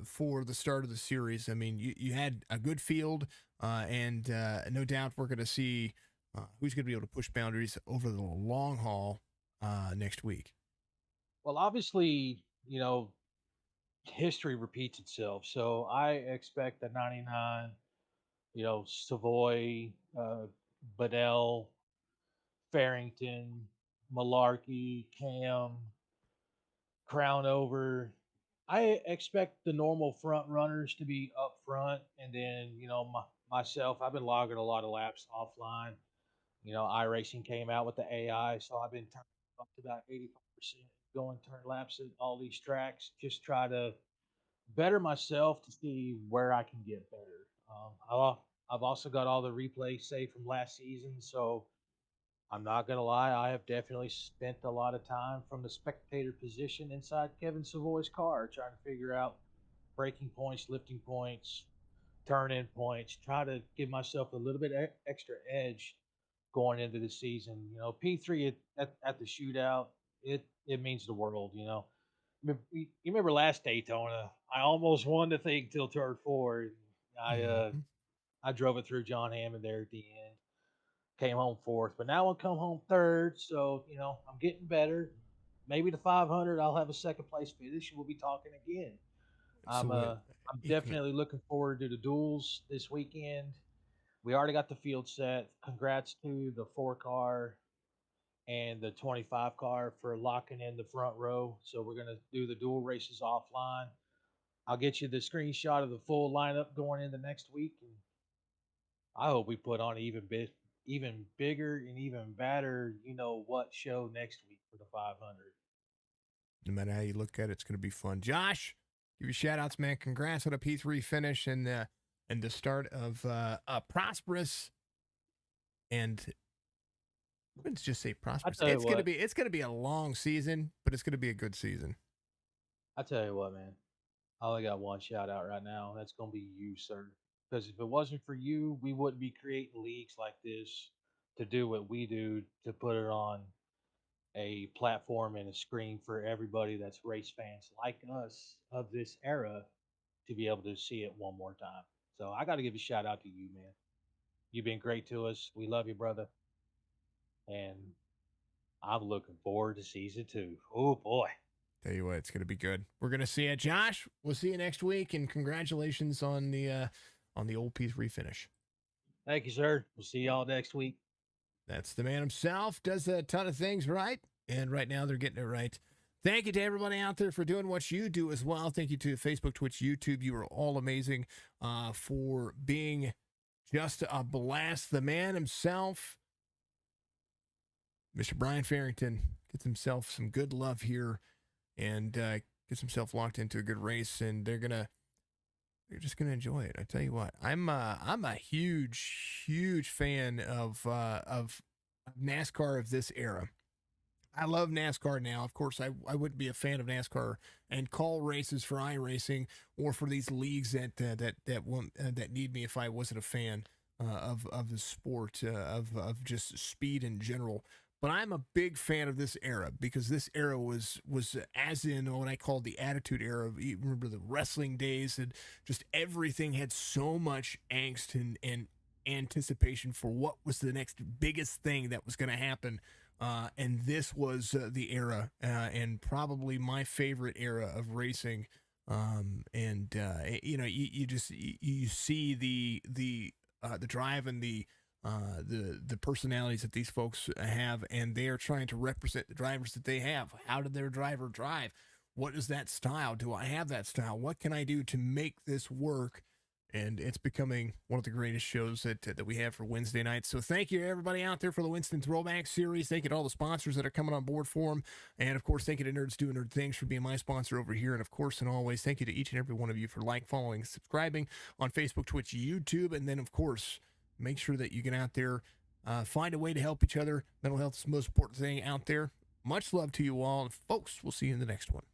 for the start of the series? I mean, you had a good field, and no doubt we're going to see who's going to be able to push boundaries over the long haul next week. Well, obviously, history repeats itself. So I expect the 99, Savoy, Bedell, Farrington, Malarkey, Cam, Crown over. I expect the normal front runners to be up front, and then myself. I've been logging a lot of laps offline. Iracing came out with the AI, so I've been turning up to about 85%, going turn laps at all these tracks. Just try to better myself to see where I can get better. I've also got all the replays saved from last season, so I'm not gonna lie, I have definitely spent a lot of time from the spectator position inside Kevin Savoy's car, trying to figure out braking points, lifting points, turn in points, try to give myself a little bit extra edge going into the season. P3 at the shootout, it means the world. You remember last Daytona? I almost won the thing till turn four. I uh, Mm-hmm. I drove it through John Hammond there at the end. Came home fourth, but now I'll come home third. So I'm getting better. Maybe the 500, I'll have a second place finish, and we'll be talking again. I'm So uh I'm definitely looking forward to the duels this weekend. We already got the field set. Congrats to the 4 car and the 25 car for locking in the front row. So we're gonna do the dual races offline. I'll get you the screenshot of the full lineup going into next week, and I hope we put on even bigger and even better, what show next week for the 500. no matter how you look at it, it's going to be fun. Josh, give you shout outs, man. Congrats on a P3 finish and the start of a prosperous and let's just say I prosperous. tell you what, It's gonna be a long season, but it's gonna be a good season. I tell you what, man. I only got one shout out right now. That's gonna be you, sir. Because if it wasn't for you, we wouldn't be creating leagues like this to do what we do to put it on a platform and a screen for everybody that's race fans like us of this era to be able to see it one more time. So I got to give a shout out to you, man. You've been great to us. We love you, brother. And I'm looking forward to season 2. Oh, boy. Tell you what, it's going to be good. We're going to see you, Josh. We'll see you next week, and congratulations on the old piece refinish. Thank you, sir. We'll see y'all next week. That's the man himself. Does a ton of things right, and right now they're getting it right. Thank you to everybody out there for doing what you do as well. Thank you to Facebook, Twitch, YouTube. You are all amazing for being just a blast. The man himself, Mr. Brian Farrington, gets himself some good love here and gets himself locked into a good race, and they're just gonna enjoy it. I tell you what, I'm a huge fan of NASCAR of this era. I love NASCAR now. Of course, I wouldn't be a fan of NASCAR and call races for iRacing or for these leagues that need me if I wasn't a fan of the sport of just speed in general. But I'm a big fan of this era because this era was as in what I call the Attitude Era. You remember the wrestling days, and just everything had so much angst and anticipation for what was the next biggest thing that was going to happen. And this was the era, and probably my favorite era of racing. You see the drive and the personalities that these folks have, and they are trying to represent the drivers that they have. How did their driver drive? What is that style? Do I have that style? What can I do to make this work? And it's becoming one of the greatest shows that we have for Wednesday nights. So thank you to everybody out there for the Winston Throwback Series. Thank you to all the sponsors that are coming on board for them. And, of course, thank you to Nerds Doing Nerd Things for being my sponsor over here. And, of course, and always, thank you to each and every one of you for following, subscribing on Facebook, Twitch, YouTube. And then, of course, make sure that you get out there, find a way to help each other. Mental health is the most important thing out there. Much love to you all. And, folks, we'll see you in the next one.